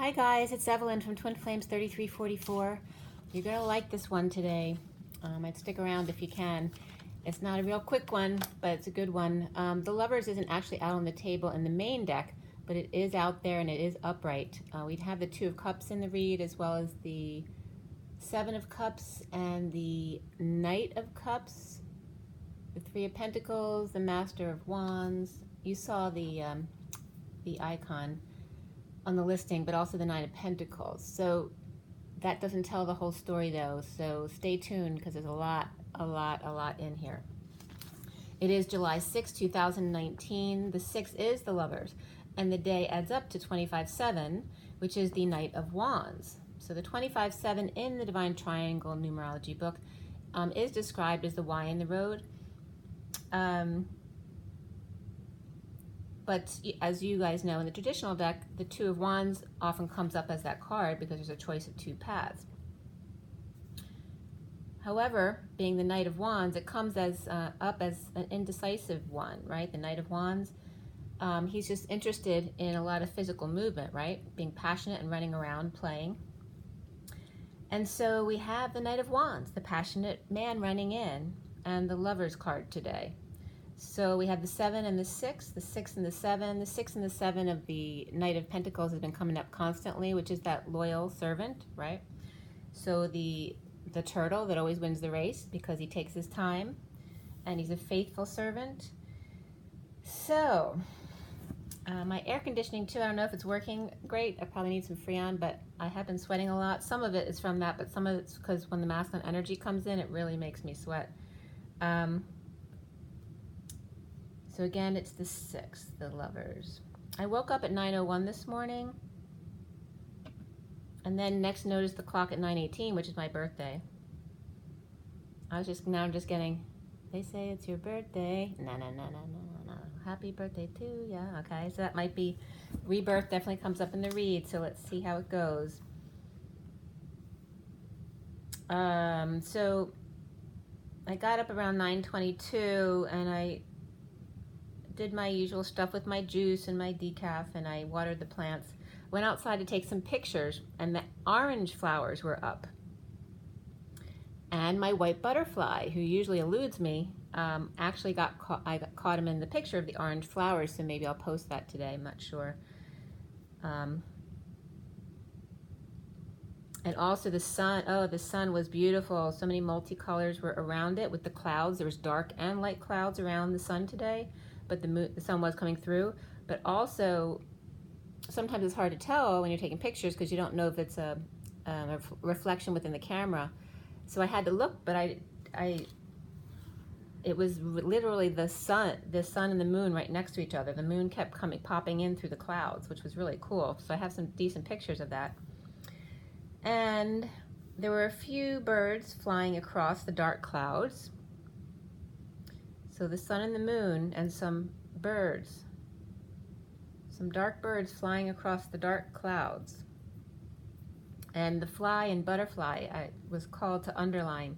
Hi guys, it's Evelyn from Twin Flames 3344. You're going to like this one today. I'd stick around if you can. It's not a real quick one, but it's a good one. The Lovers isn't actually out on the table in the main deck, but it is out there and it is upright. We'd have the Two of Cups in the read, as well as the Seven of Cups and the Knight of Cups, the Three of Pentacles, the Master of Wands. You saw the icon on the listing, but also the Nine of Pentacles. So that doesn't tell the whole story though, so stay tuned because there's a lot in here. It is July 6, 2019. The 6 is the Lovers, and the day adds up to 25-7, which is the Knight of Wands. So the 25-7 in the Divine Triangle numerology book is described as the Y in the road. But as you guys know, in the traditional deck, the Two of Wands often comes up as that card because there's a choice of two paths. However, being the Knight of Wands, it comes as up as an indecisive one, right? The Knight of Wands, he's just interested in a lot of physical movement, right? Being passionate and running around playing. And so we have the Knight of Wands, the passionate man running in, and the Lovers card today. So we have the 7 and the 6, the 6 and the 7. The 6 and the 7 of the Knight of Pentacles has been coming up constantly, which is that loyal servant, right? So the turtle that always wins the race because he takes his time and he's a faithful servant. So my air conditioning too, I don't know if it's working great. I probably need some Freon, but I have been sweating a lot. Some of it is from that, but some of it's because when the masculine energy comes in, it really makes me sweat. So again, it's the 6, the Lovers. I woke up at 9:01 this morning, and then next noticed the clock at 9:18, which is my birthday. I'm just getting, they say it's your birthday. No. Happy birthday too, yeah, okay. So that might be, rebirth definitely comes up in the read, so let's see how it goes. So I got up around 9:22, and I did my usual stuff with my juice and my decaf, and I watered the plants. Went outside to take some pictures, and the orange flowers were up. And my white butterfly, who usually eludes me, actually I caught him in the picture of the orange flowers, so maybe I'll post that today, I'm not sure. And also the sun, the sun was beautiful. So many multicolors were around it with the clouds. There was dark and light clouds around the sun today, but the sun was coming through. But also, sometimes it's hard to tell when you're taking pictures because you don't know if it's a reflection within the camera. So I had to look, but it was literally the sun and the moon right next to each other. The moon kept popping in through the clouds, which was really cool. So I have some decent pictures of that. And there were a few birds flying across the dark clouds. So the sun and the moon and some birds, some dark birds flying across the dark clouds. And the fly and butterfly I was called to underline.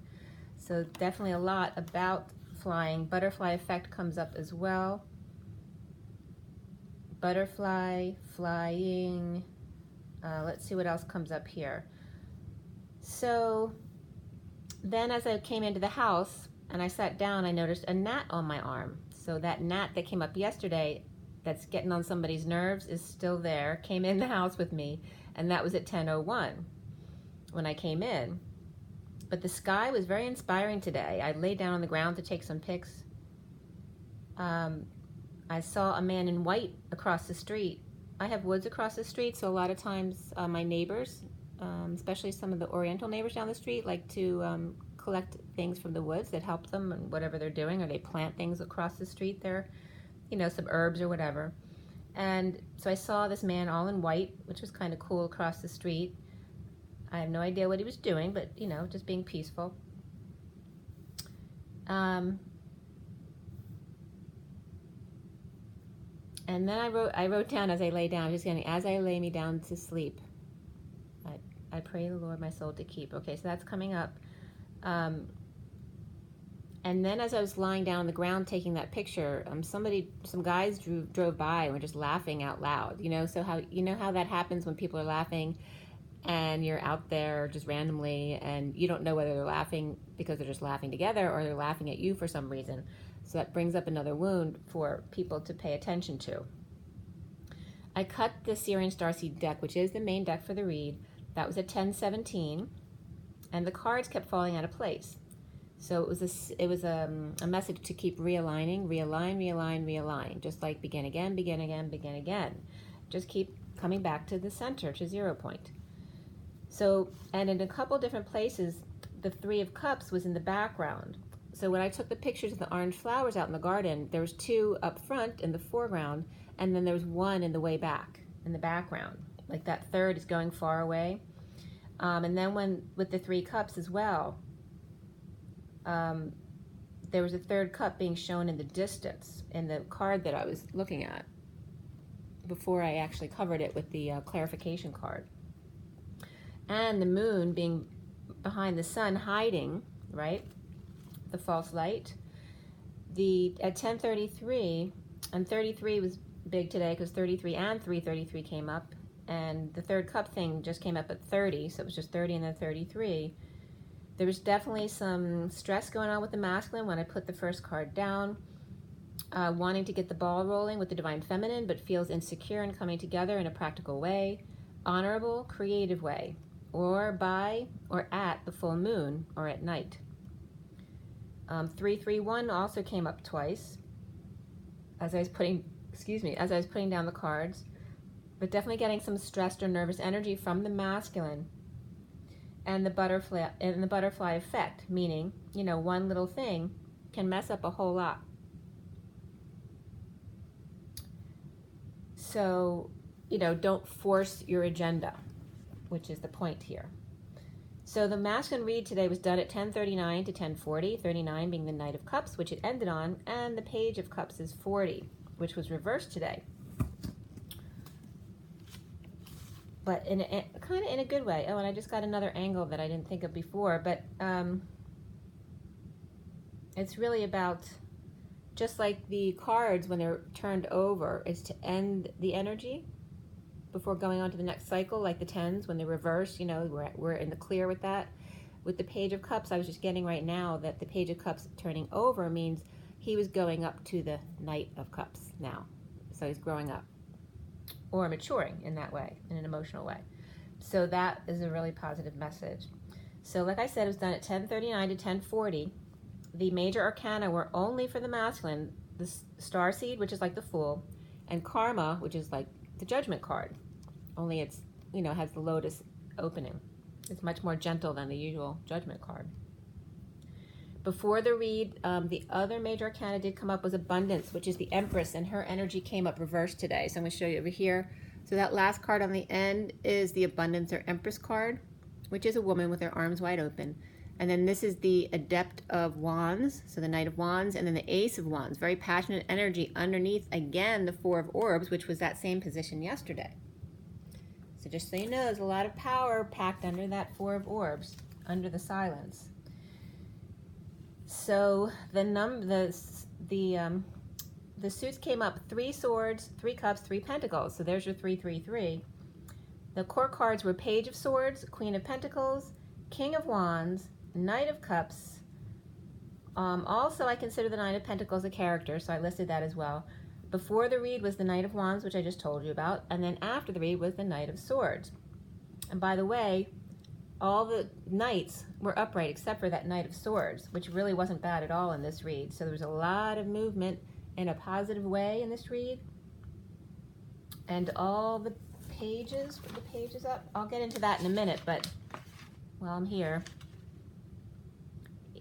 So definitely a lot about flying. Butterfly effect comes up as well. Butterfly, flying. Let's see what else comes up here. So then as I came into the house and I sat down, I noticed a gnat on my arm. So that gnat that came up yesterday that's getting on somebody's nerves is still there, came in the house with me, and that was at 10:01 when I came in. But the sky was very inspiring today. I laid down on the ground to take some pics. I saw a man in white across the street. I have woods across the street, so a lot of times my neighbors, especially some of the Oriental neighbors down the street, like to collect things from the woods that help them and whatever they're doing, or they plant things across the street there, you know, some herbs or whatever. And so I saw this man all in white, which was kind of cool, across the street. I have no idea what he was doing, but, you know, just being peaceful. And then I wrote down as I lay down, just kidding, as I lay me down to sleep, I pray the Lord my soul to keep. Okay, so that's coming up. And then as I was lying down on the ground taking that picture, some guys drove by and were just laughing out loud. So how that happens when people are laughing and you're out there just randomly and you don't know whether they're laughing because they're just laughing together or they're laughing at you for some reason. So that brings up another wound for people to pay attention to. I cut the Sirian Starseed deck, which is the main deck for the read. That was at 10:17, and the cards kept falling out of place. So it was a message to keep realigning, realign, just like begin again, begin again, begin again. Just keep coming back to the center, to 0 point. So, and in a couple different places, the Three of Cups was in the background. So when I took the pictures of the orange flowers out in the garden, there was 2 up front in the foreground, and then there was 1 in the way back, in the background. Like that third is going far away. And then with the 3 cups as well, there was a 3rd cup being shown in the distance in the card that I was looking at before I actually covered it with the clarification card. And the moon being behind the sun, hiding, right? The false light. At 10:33, and 33 was big today because 33 and 333 came up, and the 3rd cup thing just came up at 30, so it was just 30 and then 33. There was definitely some stress going on with the masculine when I put the first card down, wanting to get the ball rolling with the divine feminine, but feels insecure and coming together in a practical way, honorable, creative way, or by or at the full moon or at night. 331 also came up twice as I was putting down the cards, but definitely getting some stressed or nervous energy from the masculine. And the butterfly effect, meaning, one little thing can mess up a whole lot. So, don't force your agenda, which is the point here. So the masculine read today was done at 10:39 to 10:40, 39 being the Knight of Cups, which it ended on, and the Page of Cups is 40, which was reversed today. But kind of in a good way. Oh, and I just got another angle that I didn't think of before, but it's really about, just like the cards when they're turned over, is to end the energy before going on to the next cycle, like the 10s when they reverse, we're in the clear with that. With the Page of Cups, I was just getting right now that the Page of Cups turning over means he was going up to the Knight of Cups now. So he's growing up or maturing in that way, in an emotional way. So that is a really positive message. So like I said, it was done at 10:39 to 10:40. The major arcana were only for the masculine, the Starseed, which is like the Fool, and Karma, which is like the Judgment card. Only it's, has the Lotus opening. It's much more gentle than the usual Judgment card. Before the read, the other major arcana did come up was Abundance, which is the Empress, and her energy came up reversed today. So I'm going to show you over here. So that last card on the end is the Abundance or Empress card, which is a woman with her arms wide open. And then this is the Adept of Wands, so the Knight of Wands, and then the Ace of Wands. Very passionate energy underneath, again, the Four of Orbs, which was that same position yesterday. So just so you know, there's a lot of power packed under that Four of Orbs, under the silence. So the suits came up 3 swords, 3 cups, 3 pentacles. So there's your 333. The core cards were Page of Swords, Queen of Pentacles, King of Wands, Knight of Cups. Also, I consider the Knight of Pentacles a character, so I listed that as well. Before the read was the Knight of Wands, which I just told you about, and then after the read was the Knight of Swords. And by the way, all the knights were upright except for that Knight of Swords, which really wasn't bad at all in this read. So there was a lot of movement in a positive way in this read. And all the pages, were the pages up? I'll get into that in a minute, but while I'm here,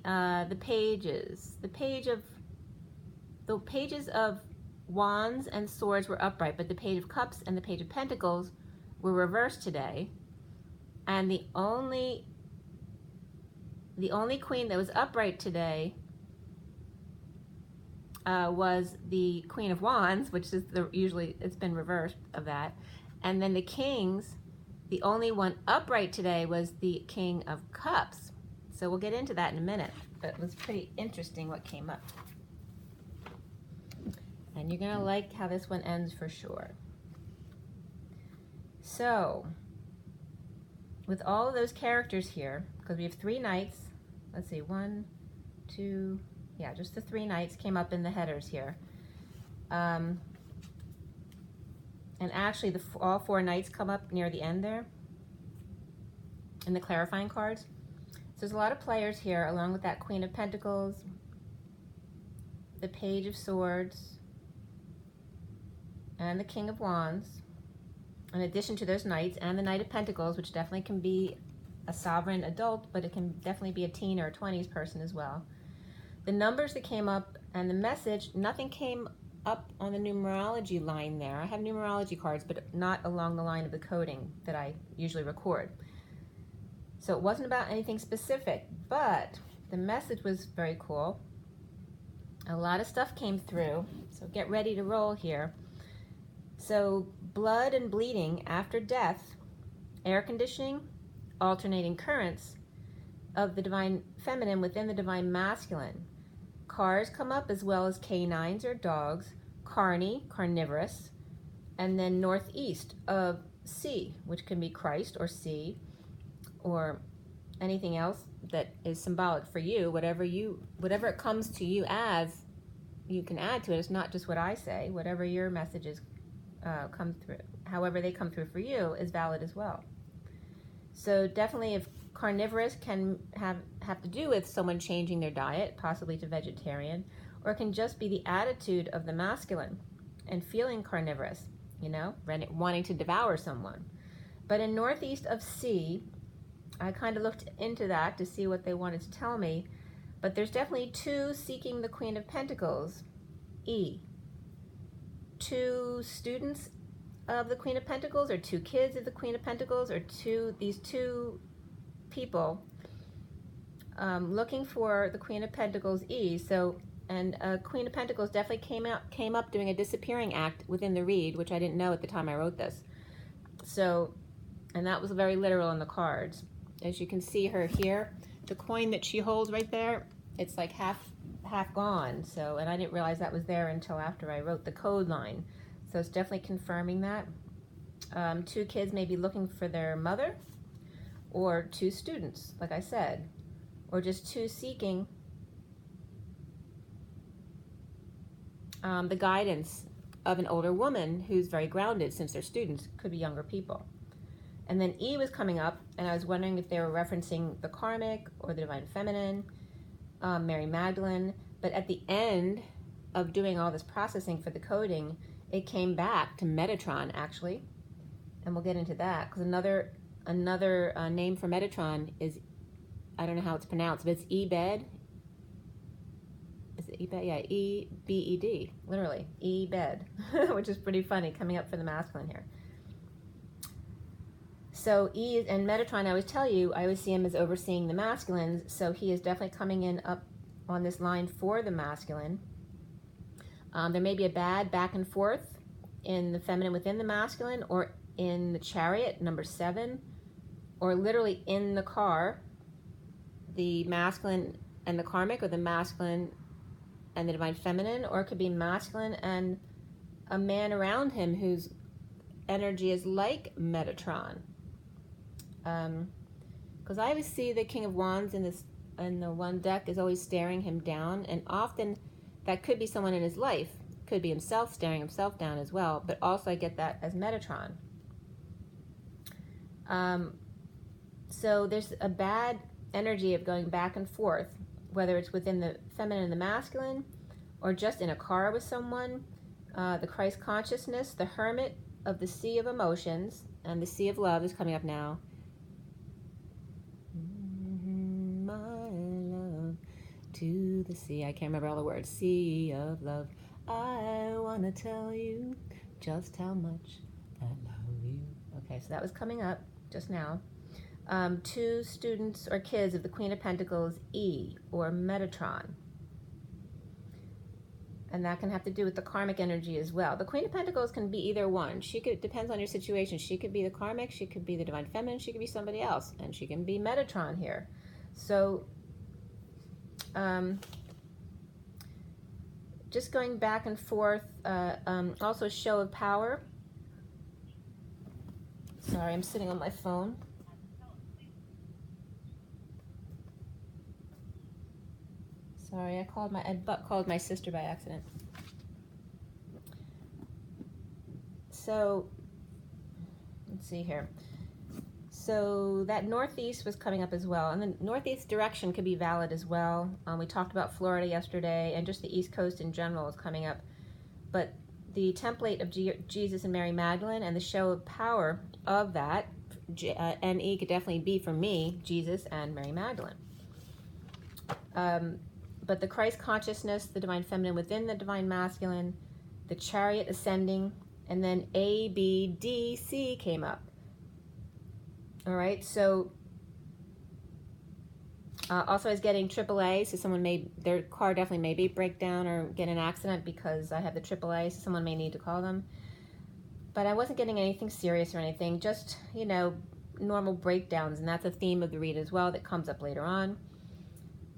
the pages of Wands and Swords were upright, but the Page of Cups and the Page of Pentacles were reversed today. And the only queen that was upright today was the Queen of Wands, which is usually it's been reversed of that. And then the kings, the only one upright today was the King of Cups. So we'll get into that in a minute. but it was pretty interesting what came up. And you're going to like how this one ends for sure. So, with all of those characters here, because we have 3 knights, let's see, 1, 2, yeah, just the 3 knights came up in the headers here. And actually, all 4 knights come up near the end there in the clarifying cards. So there's a lot of players here, along with that Queen of Pentacles, the Page of Swords, and the King of Wands, in addition to those knights, and the Knight of Pentacles, which definitely can be a sovereign adult, but it can definitely be a teen or a 20s person as well. The numbers that came up and the message, nothing came up on the numerology line there. I have numerology cards, but not along the line of the coding that I usually record. So it wasn't about anything specific, but the message was very cool. A lot of stuff came through, so get ready to roll here. So blood and bleeding after death, air conditioning, alternating currents of the divine feminine within the divine masculine. Cars come up as well as canines or dogs, carny, carnivorous, and then northeast of C, which can be Christ or C, or anything else that is symbolic for you, whatever it comes to you as, you can add to it. It's not just what I say. Whatever your messages come through, however they come through for you, is valid as well. So definitely, if carnivorous can have to do with someone changing their diet, possibly to vegetarian, or it can just be the attitude of the masculine and feeling carnivorous, you know, wanting to devour someone. But in northeast of C, I kind of looked into that to see what they wanted to tell me, but there's definitely 2 seeking the Queen of Pentacles, E. 2 students of the Queen of Pentacles, or 2 kids of the Queen of Pentacles, or these 2 people looking for the Queen of Pentacles, E. So, and Queen of Pentacles definitely came up doing a disappearing act within the read, which I didn't know at the time I wrote this. So, and that was very literal in the cards. As you can see her here, the coin that she holds right there, it's like half gone. So, and I didn't realize that was there until after I wrote the code line. So it's definitely confirming that. 2 kids may be looking for their mother, or 2 students, like I said, or just 2 seeking the guidance of an older woman who's very grounded, since they're students, could be younger people. And then E was coming up, and I was wondering if they were referencing the karmic or the divine feminine, Mary Magdalene. But at the end of doing all this processing for the coding, it came back to Metatron, actually. And we'll get into that, because another name for Metatron is, I don't know how it's pronounced, but it's Ebed. Is it Ebed? Yeah, E-B-E-D, literally, Ebed, which is pretty funny, coming up for the masculine here. So E and Metatron, I always tell you, I always see him as overseeing the masculines, so he is definitely coming in up on this line for the masculine. There may be a bad back and forth in the feminine within the masculine, or in the chariot, number 7, or literally in the car, the masculine and the karmic, or the masculine and the divine feminine, or it could be masculine and a man around him whose energy is like Metatron. Because I always see the King of Wands in the one deck is always staring him down, and often that could be someone in his life, could be himself staring himself down as well, but also I get that as Metatron. So there's a bad energy of going back and forth, whether it's within the feminine and the masculine, or just in a car with someone. The Christ consciousness, the hermit of the sea of emotions, and the sea of love is coming up now. My love to the sea. I can't remember all the words. Sea of love. I want to tell you just how much I love you. Okay, so that was coming up just now. 2 students or kids of the Queen of Pentacles, E, or Metatron. And that can have to do with the karmic energy as well. The Queen of Pentacles can be either one. Depends on your situation. She could be the karmic, she could be the divine feminine, she could be somebody else, and she can be Metatron here. So Just going back and forth, also show of power. Sorry, I'm sitting on my phone. Sorry, I called my sister by accident. So, let's see here. So that northeast was coming up as well, and the northeast direction could be valid as well. We talked about Florida yesterday, and just the East Coast in general is coming up. But the template of Jesus and Mary Magdalene and the show of power of that, NE could definitely be for me, Jesus and Mary Magdalene. But the Christ consciousness, the divine feminine within the divine masculine, the chariot ascending, and then A, B, D, C came up. All right, so also I was getting AAA, so their car definitely may break down or get in an accident because I have the AAA, so someone may need to call them. But I wasn't getting anything serious or anything, just, normal breakdowns, and that's a theme of the read as well that comes up later on.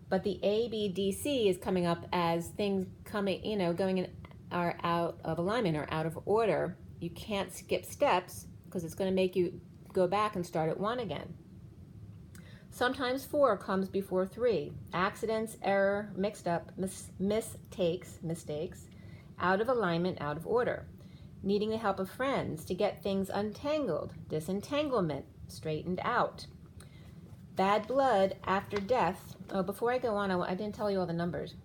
But the ABDC is coming up as things coming, going in are out of alignment or out of order. You can't skip steps because it's going to make you go back and start at 1 again. Sometimes 4 comes before 3. Accidents, error, mixed up, mistakes, out of alignment, out of order. Needing the help of friends to get things untangled, disentanglement, straightened out. Bad blood after death. Oh, before I go on, I didn't tell you all the numbers.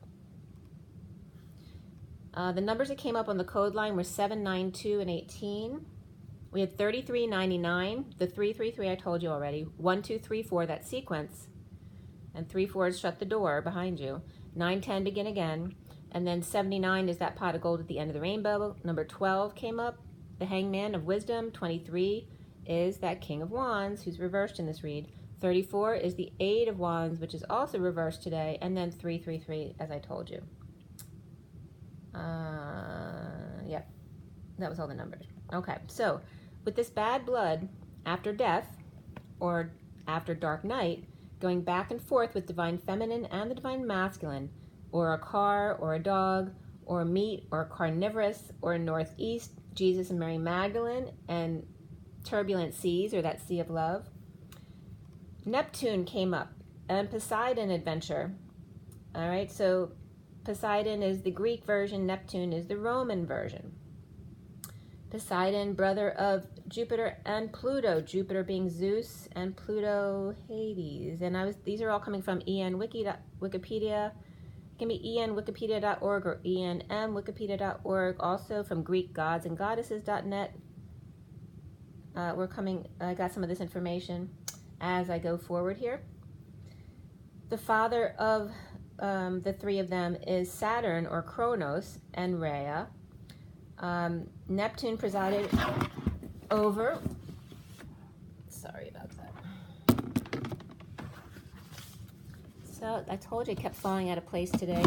The numbers that came up on the code line were 7, 9, 2, and 18. We had 33, 99, the 333 I told you already, 1, 2, 3, 4, that sequence, and 3 4s shut the door behind you, 9, 10, begin again, and then 79 is that pot of gold at the end of the rainbow. Number 12 came up, the hangman of wisdom. 23 is that king of wands, who's reversed in this read. 34 is the 8 of wands, which is also reversed today, and then 333, as I told you. Yeah, that was all the numbers. Okay, so with this bad blood after death or after dark night, going back and forth with divine feminine and the divine masculine, or a car or a dog or meat or carnivorous or northeast, Jesus and Mary Magdalene and turbulent seas or that sea of love. Neptune came up and Poseidon adventure. All right, so Poseidon is the Greek version, Neptune is the Roman version. Poseidon, brother of Jupiter and Pluto, Jupiter being Zeus and Pluto Hades. And these are all coming from Wikipedia. It can be enwikipedia.org or enmwikipedia.org. Also from GreekGodsandGoddesses.net. I got some of this information as I go forward here. The father of the 3 of them is Saturn or Kronos and Rhea. Neptune presided over, sorry about that. So I told you it kept falling out of place today.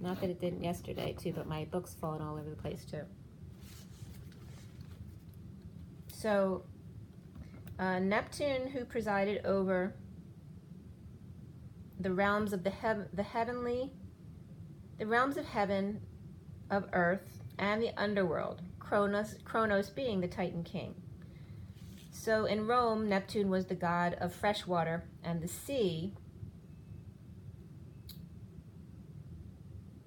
Not that it didn't yesterday too, but my book's falling all over the place too. So Neptune, who presided over the realms of the heavenly, the realms of heaven, of earth, and the underworld, Kronos being the Titan king. So in Rome, Neptune was the god of fresh water and the sea,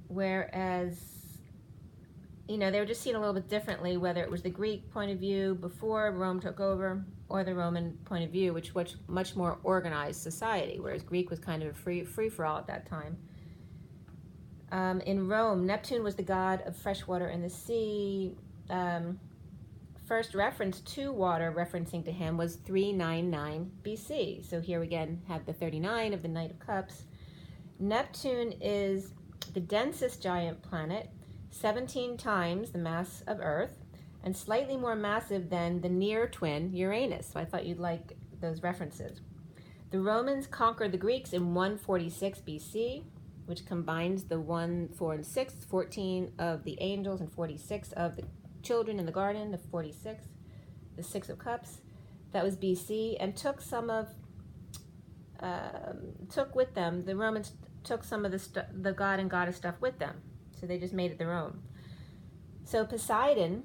whereas, they were just seen a little bit differently, whether it was the Greek point of view before Rome took over, or the Roman point of view, which was much more organized society, whereas Greek was kind of a free-for-all at that time. In Rome, Neptune was the god of fresh water and the sea. First reference to water referencing to him was 399 BC. So here we again have the 39 of the Knight of Cups. Neptune is the densest giant planet, 17 times the mass of Earth, and slightly more massive than the near twin Uranus. So I thought you'd like those references. The Romans conquered the Greeks in 146 BC, which combines the 1, 4, and 6, 14 of the angels and 46 of the children in the garden, the 46, the 6 of Cups. That was BC, and took with them, the Romans took some of the god and goddess stuff with them. So they just made it their own. So Poseidon,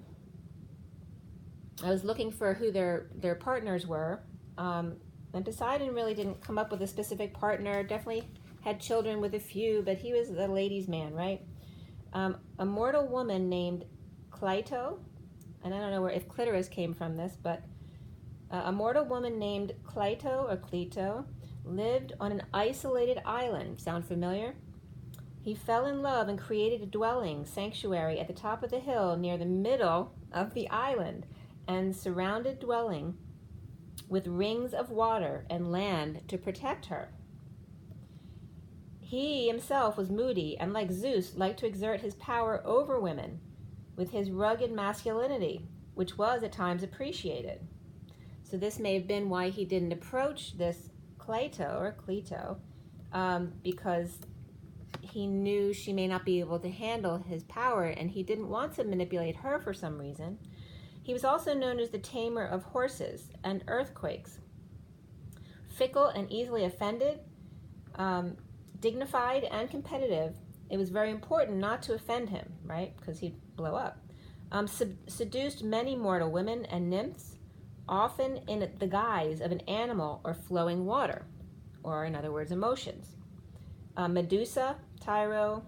I was looking for who their partners were, and Poseidon really didn't come up with a specific partner. Definitely had children with a few, but he was the ladies' man, right? A mortal woman named Cleito, and I don't know if clitoris came from this, but a mortal woman named Cleito or Cleito lived on an isolated island. Sound familiar? He fell in love and created a dwelling, sanctuary at the top of the hill near the middle of the island, and surrounded dwelling with rings of water and land to protect her. He himself was moody and, like Zeus, liked to exert his power over women with his rugged masculinity, which was at times appreciated. So this may have been why he didn't approach this Cleito, because he knew she may not be able to handle his power, and he didn't want to manipulate her for some reason. He was also known as the tamer of horses and earthquakes. Fickle and easily offended, dignified and competitive, it was very important not to offend him, right? Because he'd blow up. Seduced many mortal women and nymphs, often in the guise of an animal or flowing water, or in other words, emotions. Medusa, Tyro,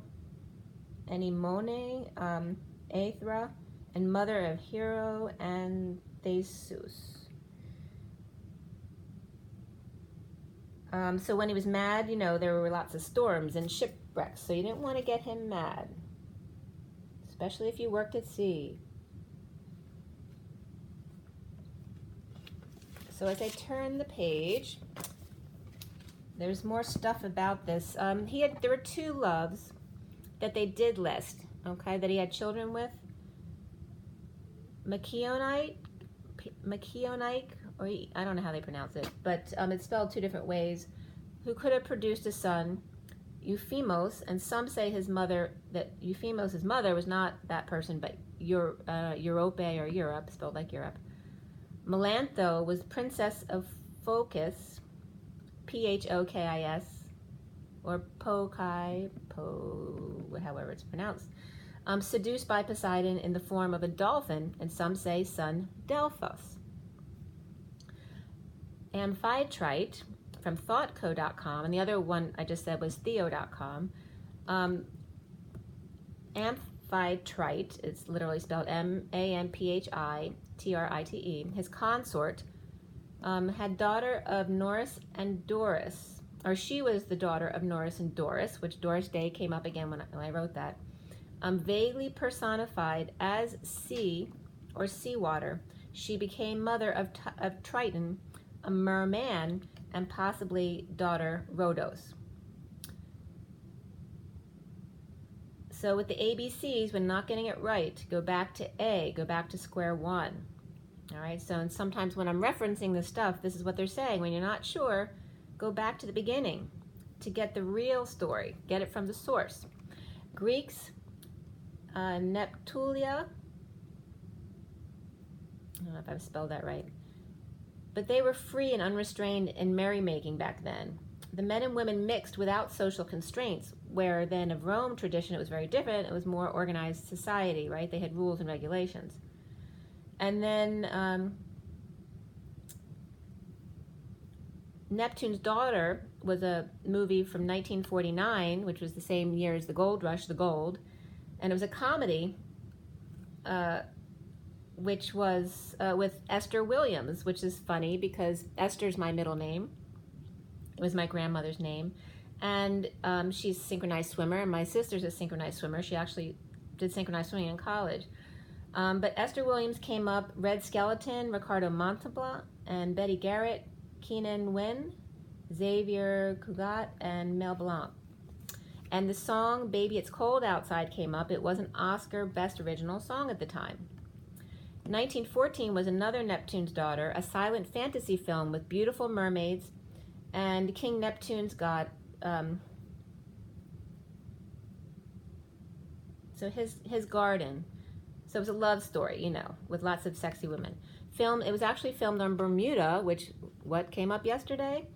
Anemone, Aethra, and mother of Hero and Theseus. So when he was mad, there were lots of storms and shipwrecks, so you didn't want to get him mad, especially if you worked at sea. So as I turn the page, there's more stuff about this. There were two loves that they did list, okay, that he had children with. Machaonite, or I don't know how they pronounce it, but it's spelled two different ways, who could have produced a son, Euphemos, and some say that Euphemos' mother was not that person, but Europe or Europe, spelled like Europe. Melantho was princess of Phokis, Phokis, or however it's pronounced, seduced by Poseidon in the form of a dolphin, and some say son Delphos. Amphitrite from thoughtco.com, and the other one I just said was theo.com. Amphitrite, it's literally spelled Amphithrite, his consort, had daughter of Norris and Doris, or she was the daughter of Norris and Doris, which Doris Day came up again when I wrote that. Vaguely personified as sea or seawater, she became mother of Triton, a merman, and possibly daughter Rhodos. So with the ABCs, when not getting it right, go back to A, go back to square one. All right, so and sometimes when I'm referencing this stuff, this is what they're saying. When you're not sure, go back to the beginning to get the real story. Get it from the source. Greeks, Neptulia, I don't know if I've spelled that right, but they were free and unrestrained in merrymaking back then. The men and women mixed without social constraints, where then of Rome tradition it was very different. It was more organized society, right? They had rules and regulations. And then Neptune's Daughter was a movie from 1949, which was the same year as The Gold Rush, The Gold, and it was a comedy which was with Esther Williams, which is funny because Esther's my middle name. It was my grandmother's name. And she's a synchronized swimmer, and my sister's a synchronized swimmer. She actually did synchronized swimming in college. But Esther Williams came up, Red Skeleton, Ricardo Montalban, and Betty Garrett, Keenan Wynn, Xavier Cugat, and Mel Blanc. And the song Baby It's Cold Outside came up. It was an Oscar Best Original Song at the time. 1914 was another Neptune's Daughter, a silent fantasy film with beautiful mermaids and King Neptune's god. So his garden. So it was a love story, with lots of sexy women. It was actually filmed on Bermuda, what came up yesterday?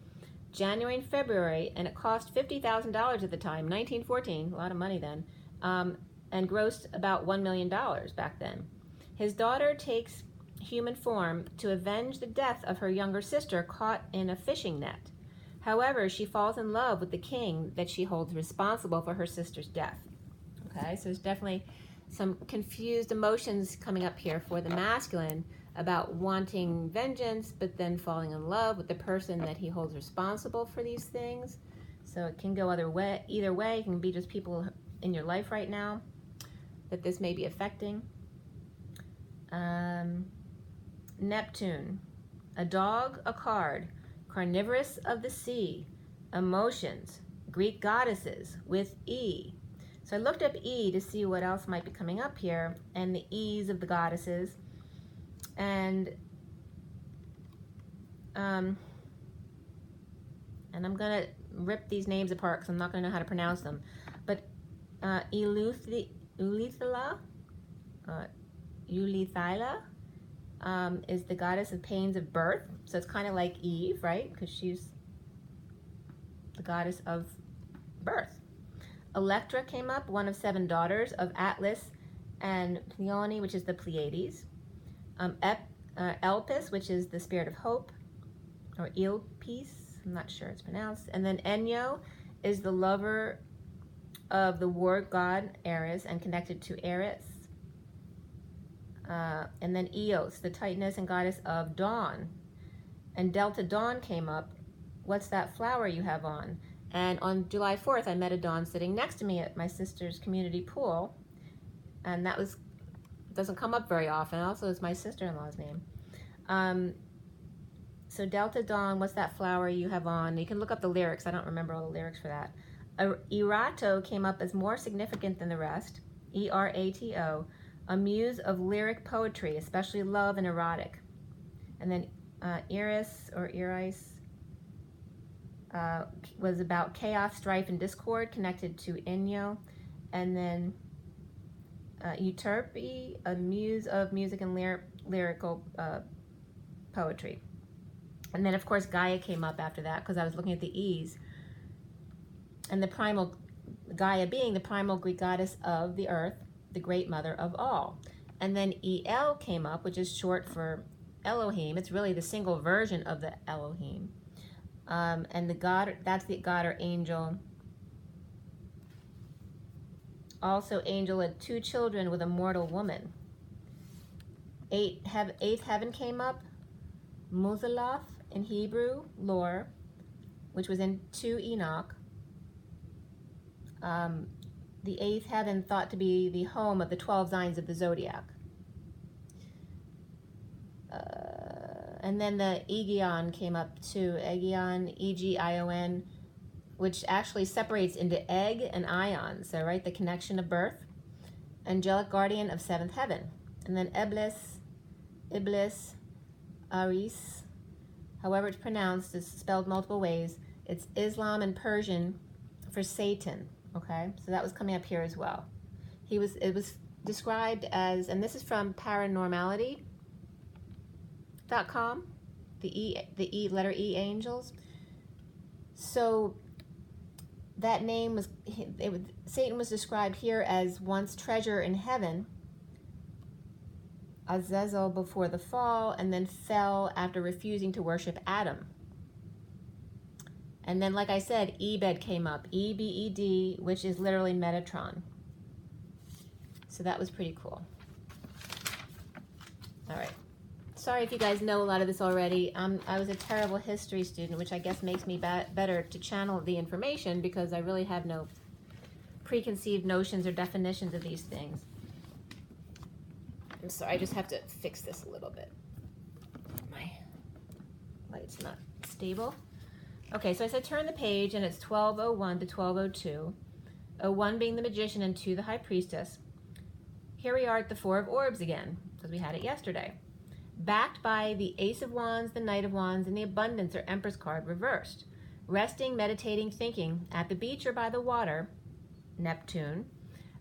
January and February, and it cost $50,000 at the time, 1914, a lot of money then, and grossed about $1 million back then. His daughter takes human form to avenge the death of her younger sister caught in a fishing net. However, she falls in love with the king that she holds responsible for her sister's death. Okay, so there's definitely some confused emotions coming up here for the masculine about wanting vengeance, but then falling in love with the person that he holds responsible for these things. So it can go either way. It can be just people in your life right now that this may be affecting. Neptune, a dog, a card, carnivorous of the sea, emotions, Greek goddesses with E. So I looked up E to see what else might be coming up here, and the E's of the goddesses. And I'm going to rip these names apart because I'm not going to know how to pronounce them. But Ulithala is the goddess of pains of birth. So it's kind of like Eve, right? Because she's the goddess of birth. Electra came up, one of 7 daughters of Atlas and Pleione, which is the Pleiades. Elpis, which is the spirit of hope, or Ilpis, I'm not sure it's pronounced. And then Enyo is the lover of the war god Ares and connected to Eris. And then Eos, the titaness and goddess of dawn. And Delta Dawn came up. What's that flower you have on? And on July 4th, I met a dawn sitting next to me at my sister's community pool. And that doesn't come up very often. Also, it's my sister-in-law's name. So Delta Dawn, what's that flower you have on? You can look up the lyrics. I don't remember all the lyrics for that. Erato came up as more significant than the rest. Erato, a muse of lyric poetry, especially love and erotic. And then Iris was about chaos, strife, and discord connected to Enyo. And then Euterpe, a muse of music and lyrical poetry. And then, of course, Gaia came up after that because I was looking at the E's. And the primal, Gaia being the primal Greek goddess of the earth, the great mother of all. And then El came up, which is short for Elohim. It's really the single version of the Elohim. And the god, that's the god or angel. Also, angel had 2 children with a mortal woman. Eighth heaven came up, Muzaloth in Hebrew lore, which was in 2 Enoch. The 8th heaven thought to be the home of the 12 signs of the zodiac. And then the Aegion came up too, Aegion, E-G-I-O-N, which actually separates into egg and ion, so right, the connection of birth. Angelic guardian of 7th heaven. And then Iblis, Aris, however it's pronounced, it's spelled multiple ways. It's Islam and Persian for Satan, okay? So that was coming up here as well. It was described as, and this is from paranormality.com, the letter E angels. So that name was, Satan was described here as once treasure in heaven, Azazel before the fall, and then fell after refusing to worship Adam. And then, like I said, Ebed came up, E-B-E-D, which is literally Metatron. So that was pretty cool. All right. Sorry if you guys know a lot of this already. I was a terrible history student, which I guess makes me better to channel the information because I really have no preconceived notions or definitions of these things. I'm sorry, I just have to fix this a little bit. My light's not stable. Okay, so I said turn the page, and it's 1201 to 1202. 01 being the magician and 2 the high priestess. Here we are at the 4 of orbs again, because we had it yesterday. Backed by the Ace of Wands, the Knight of Wands, and the Abundance or Empress card reversed. Resting, meditating, thinking, at the beach or by the water, Neptune,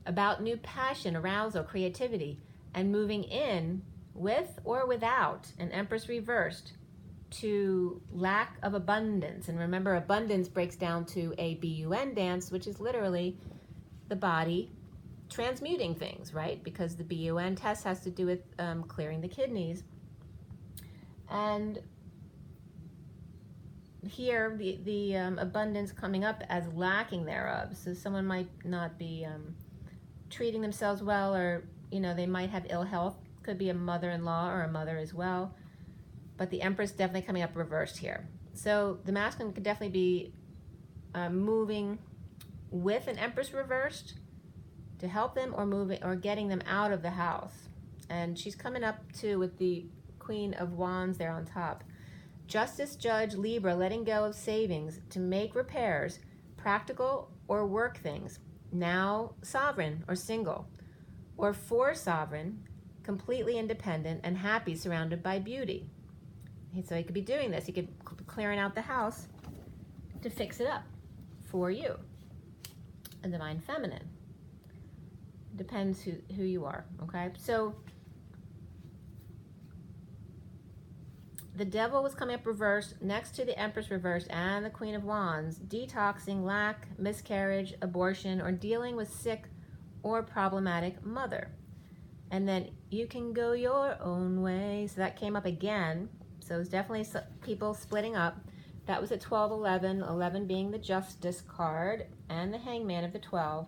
about new passion, arousal, creativity, and moving in with or without an Empress reversed, to lack of abundance. And remember, abundance breaks down to a BUN dance, which is literally the body transmuting things, right? Because the BUN test has to do with clearing the kidneys. And here, the abundance coming up as lacking thereof. So someone might not be treating themselves well, or, you know, they might have ill health. Could be a mother-in-law or a mother as well. But the Empress definitely coming up reversed here. So the masculine could definitely be moving with an Empress reversed to help them, or moving or getting them out of the house. And she's coming up too with the Queen of Wands there on top. Justice, Judge, Libra, letting go of savings to make repairs, practical or work things. Now sovereign or single, or for sovereign, completely independent and happy, surrounded by beauty. So he could be doing this. He could be clearing out the house to fix it up for you. A divine feminine. Depends who you are, okay? So the Devil was coming up reversed next to the Empress reversed and the Queen of Wands, detoxing, lack, miscarriage, abortion, or dealing with sick or problematic mother. And then you can go your own way. So that came up again. So it's definitely people splitting up. That was at 12-11, 11 being the Justice card and the Hangman of the 12.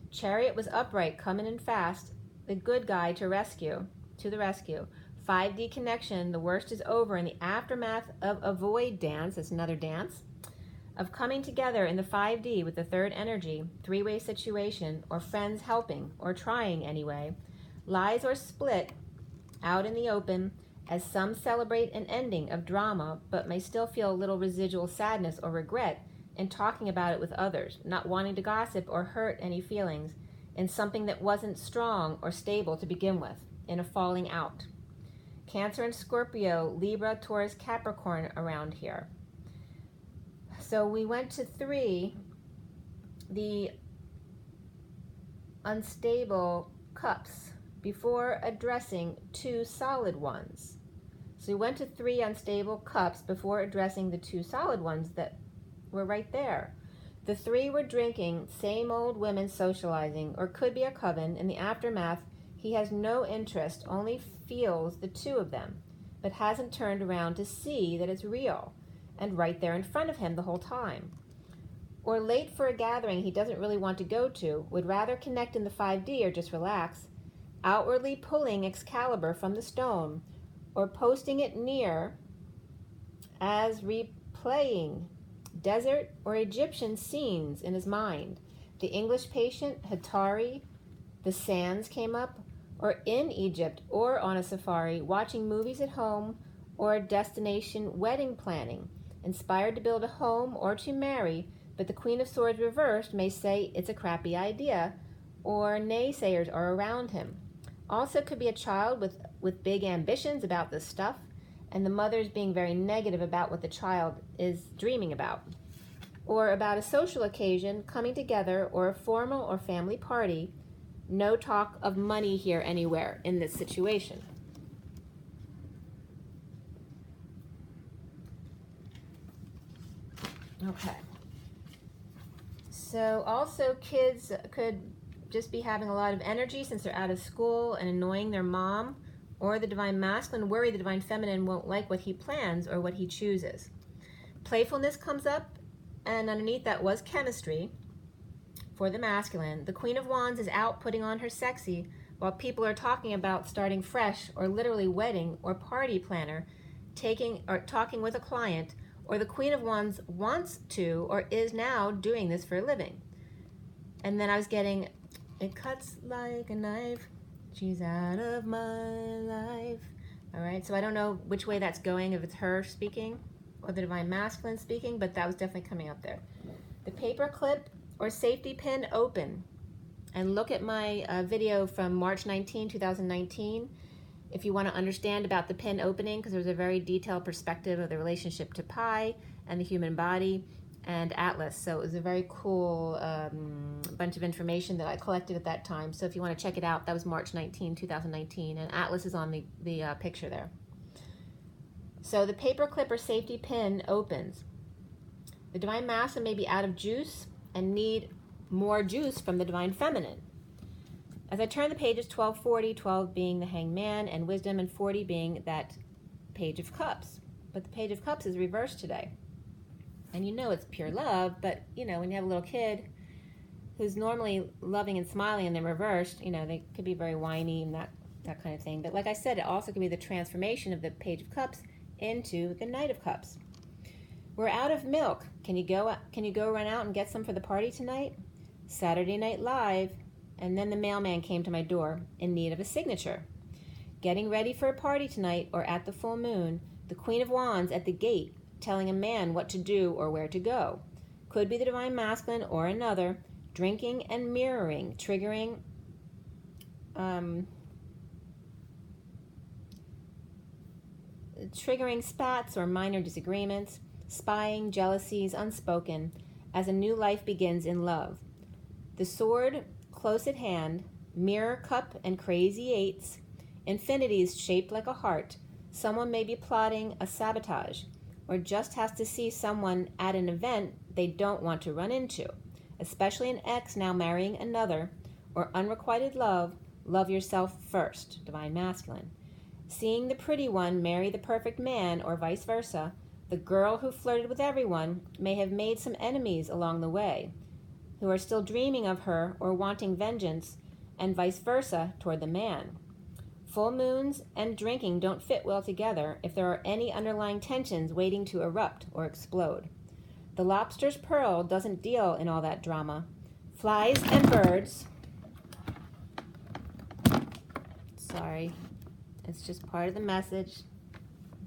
Chariot was upright, coming in fast, the good guy to the rescue. 5D connection, the worst is over in the aftermath of a void dance, that's another dance, of coming together in the 5D with the third energy, three-way situation, or friends helping, or trying anyway. Lies or split out in the open, as some celebrate an ending of drama, but may still feel a little residual sadness or regret in talking about it with others, not wanting to gossip or hurt any feelings in something that wasn't strong or stable to begin with, in a falling out. Cancer and Scorpio, Libra, Taurus, Capricorn around here. So we went to 3, the unstable cups, before addressing 2 solid ones. So we went to 3 unstable cups before addressing the 2 solid ones that were right there. The 3 were drinking, same old women socializing, or could be a coven. In the aftermath, he has no interest, only feels the 2 of them, but hasn't turned around to see that it's real and right there in front of him the whole time. Or late for a gathering he doesn't really want to go to, would rather connect in the 5D or just relax, outwardly pulling Excalibur from the stone, or posting it near as replaying desert or Egyptian scenes in his mind. The English patient, Hatari, the sands came up, or in Egypt, or on a safari, watching movies at home, or destination wedding planning, inspired to build a home or to marry, but the Queen of Swords reversed may say it's a crappy idea, or naysayers are around him. Also could be a child with big ambitions about this stuff, and the mother's being very negative about what the child is dreaming about. Or about a social occasion coming together, or a formal or family party. No talk of money here anywhere in this situation. Okay. So also kids could just be having a lot of energy since they're out of school and annoying their mom, or the divine masculine worry the divine feminine won't like what he plans or what he chooses. Playfulness comes up, and underneath that was chemistry for the masculine. The Queen of Wands is out putting on her sexy while people are talking about starting fresh, or literally wedding or party planner, talking with a client, or the Queen of Wands wants to or is now doing this for a living. And then I was getting, it cuts like a knife, she's out of my life. All right, so I don't know which way that's going, if it's her speaking or the divine masculine speaking, but that was definitely coming up there. The paper clip or safety pin open. And look at my video from March 19, 2019, if you want to understand about the pin opening, because there's a very detailed perspective of the relationship to Pi and the human body and Atlas. So it was a very cool bunch of information that I collected at that time. So if you want to check it out, that was March 19, 2019, and Atlas is on the picture there. So the paperclip or safety pin opens. The Divine Masculine may be out of juice and need more juice from the Divine Feminine. As I turn the pages, 1240, 12 being the Hanged Man, and Wisdom, and 40 being that Page of Cups. But the Page of Cups is reversed today. And you know it's pure love, but you know, when you have a little kid who's normally loving and smiling and they're reversed, you know, they could be very whiny and that kind of thing. But like I said, it also can be the transformation of the Page of Cups into the Knight of Cups. We're out of milk. Can you go run out and get some for the party tonight? Saturday Night Live. And then the mailman came to my door in need of a signature. Getting ready for a party tonight or at the full moon, the Queen of Wands at the gate telling a man what to do or where to go. Could be the Divine Masculine or another, drinking and mirroring, triggering spats or minor disagreements, spying, jealousies, unspoken, as a new life begins in love. The sword close at hand, mirror, cup, and crazy eights, infinities shaped like a heart. Someone may be plotting a sabotage, or just has to see someone at an event they don't want to run into, especially an ex now marrying another, or unrequited love. Love yourself first, Divine Masculine. Seeing the pretty one marry the perfect man, or vice versa. The girl who flirted with everyone may have made some enemies along the way, who are still dreaming of her or wanting vengeance, and vice versa toward the man. Full moons and drinking don't fit well together if there are any underlying tensions waiting to erupt or explode. The lobster's pearl doesn't deal in all that drama. Flies and birds. Sorry, it's just part of the message.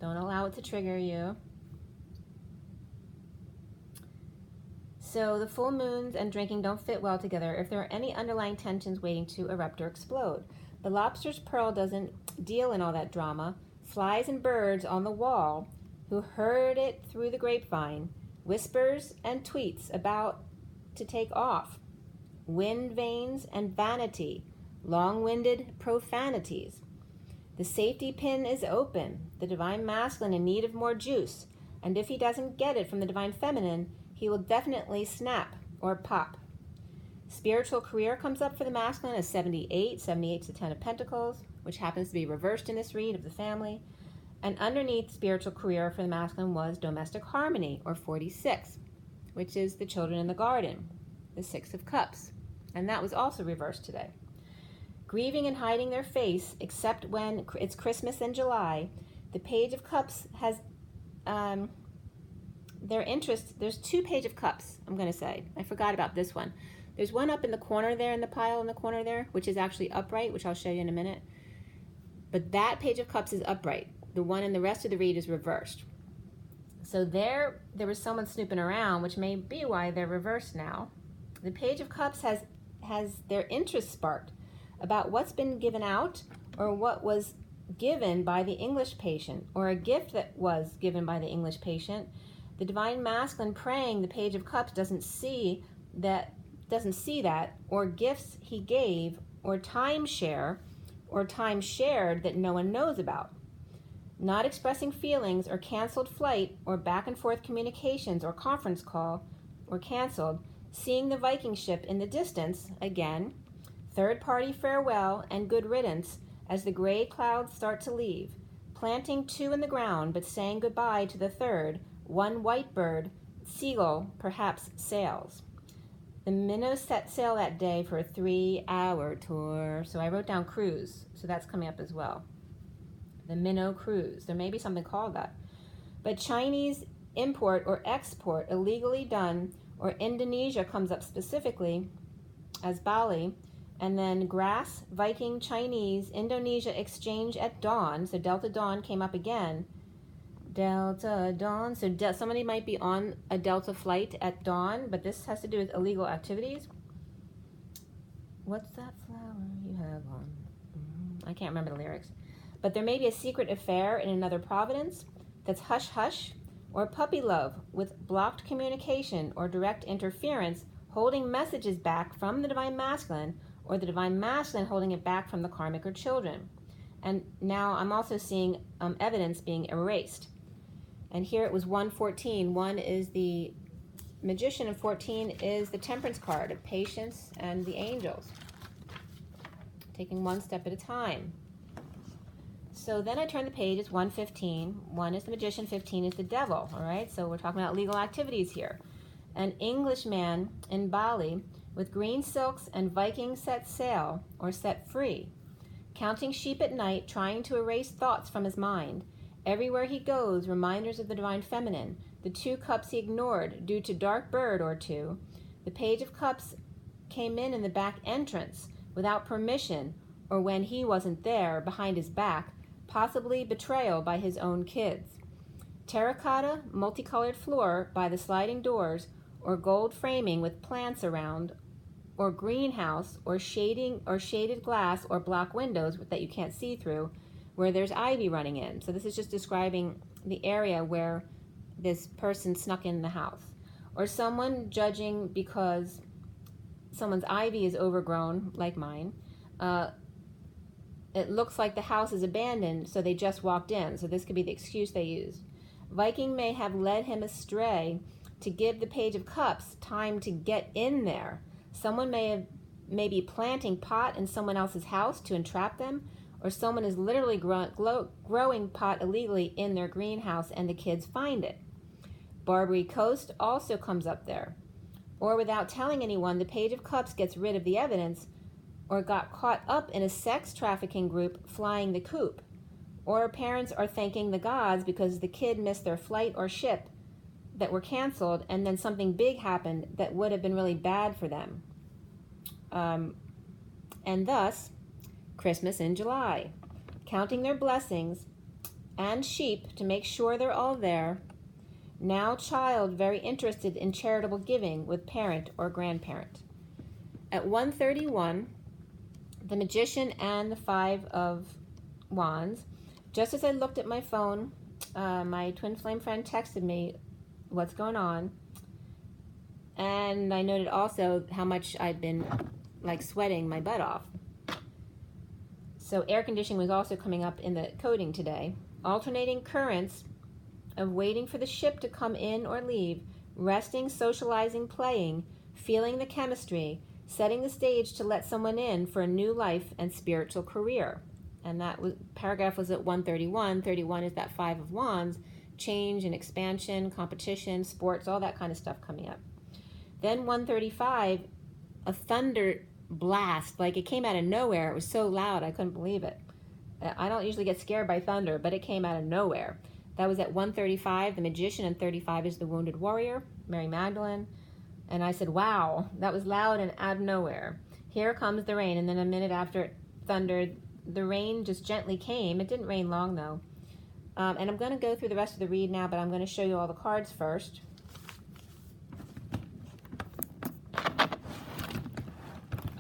Don't allow it to trigger you. So the full moons and drinking don't fit well together if there are any underlying tensions waiting to erupt or explode. The lobster's pearl doesn't deal in all that drama. Flies and birds on the wall who heard it through the grapevine. Whispers and tweets about to take off. Wind vanes and vanity. Long-winded profanities. The safety pin is open. The Divine Masculine in need of more juice. And if he doesn't get it from the Divine Feminine, he will definitely snap or pop. Spiritual career comes up for the masculine as 78. 78's the 10 of Pentacles, which happens to be reversed in this read of the family. And underneath spiritual career for the masculine was domestic harmony, or 46, which is the children in the garden, the 6 of Cups. And that was also reversed today. Grieving and hiding their face, except when it's Christmas in July. The Page of Cups has their interest. There's 2 Page of Cups, I'm going to say. I forgot about this one. There's one up in the corner there, in the pile in the corner there, which is actually upright, which I'll show you in a minute. But that Page of Cups is upright. The one in the rest of the read is reversed. So there was someone snooping around, which may be why they're reversed now. The Page of Cups has their interest sparked about what's been given out, or what was given by the English patient, or a gift that was given by the English patient. The Divine Masculine praying the Page of Cups doesn't see that, or gifts he gave, or timeshare, or time shared that no one knows about. Not expressing feelings, or canceled flight, or back and forth communications, or conference call, or canceled. Seeing the Viking ship in the distance, again. Third party farewell and good riddance as the gray clouds start to leave. Planting 2 in the ground, but saying goodbye to the third. 1 white bird, seagull, perhaps sails. The minnows set sail that day for a 3-hour tour. So I wrote down cruise, so that's coming up as well. The minnow cruise. There may be something called that. But Chinese import or export illegally done, or Indonesia comes up specifically as Bali. And then grass, Viking, Chinese, Indonesia exchange at dawn. So Delta Dawn came up again. Delta Dawn. So somebody might be on a Delta flight at dawn, but this has to do with illegal activities. What's that flower you have on? I can't remember the lyrics. But there may be a secret affair in another providence that's hush-hush, or puppy love with blocked communication or direct interference, holding messages back from the Divine Masculine, or the Divine Masculine holding it back from the karmic or children. And now I'm also seeing evidence being erased. And here it was 114. 1 is the Magician and 14 is the Temperance card of patience and the angels. Taking one step at a time. So then I turn the page, it's 115. 1 is the Magician, 15 is the Devil, all right? So we're talking about legal activities here. An Englishman in Bali with green silks and Vikings set sail or set free, counting sheep at night, trying to erase thoughts from his mind. Everywhere he goes, reminders of the divine feminine. The 2 cups he ignored due to dark bird or 2. The Page of Cups came in the back entrance without permission or when he wasn't there, behind his back, possibly betrayal by his own kids. Terracotta, multicolored floor by the sliding doors or gold framing with plants around, or greenhouse or shaded glass or block windows that you can't see through where there's ivy running in. So this is just describing the area where this person snuck in the house. Or someone judging because someone's ivy is overgrown, like mine. It looks like the house is abandoned, so they just walked in. So this could be the excuse they used. Viking may have led him astray to give the Page of Cups time to get in there. Someone may be planting pot in someone else's house to entrap them, or someone is literally growing pot illegally in their greenhouse and the kids find it. Barbary Coast also comes up there. Or without telling anyone, the Page of Cups gets rid of the evidence or got caught up in a sex trafficking group flying the coop. Or parents are thanking the gods because the kid missed their flight or ship that were canceled, and then something big happened that would have been really bad for them. And thus, Christmas in July, counting their blessings and sheep to make sure they're all there. Now child very interested in charitable giving with parent or grandparent. At 1:31, the Magician and the 5 of Wands. Just as I looked at my phone, my twin flame friend texted me what's going on, and I noted also how much I'd been like sweating my butt off. So air conditioning was also coming up in the coding today. Alternating currents of waiting for the ship to come in or leave, resting, socializing, playing, feeling the chemistry, setting the stage to let someone in for a new life and spiritual career. And that paragraph was at 131. 31 is that 5 of Wands, change and expansion, competition, sports, all that kind of stuff coming up. Then 135, a thunder blast, like it came out of nowhere. It was so loud I couldn't believe it. I don't usually get scared by thunder, but it came out of nowhere. That was at 135, the Magician, and 35 is the Wounded Warrior, Mary Magdalene. And I said, wow, that was loud and out of nowhere. Here comes the rain, and then a minute after it thundered, the rain just gently came. It didn't rain long, though. And I'm going to go through the rest of the read now, but I'm going to show you all the cards first.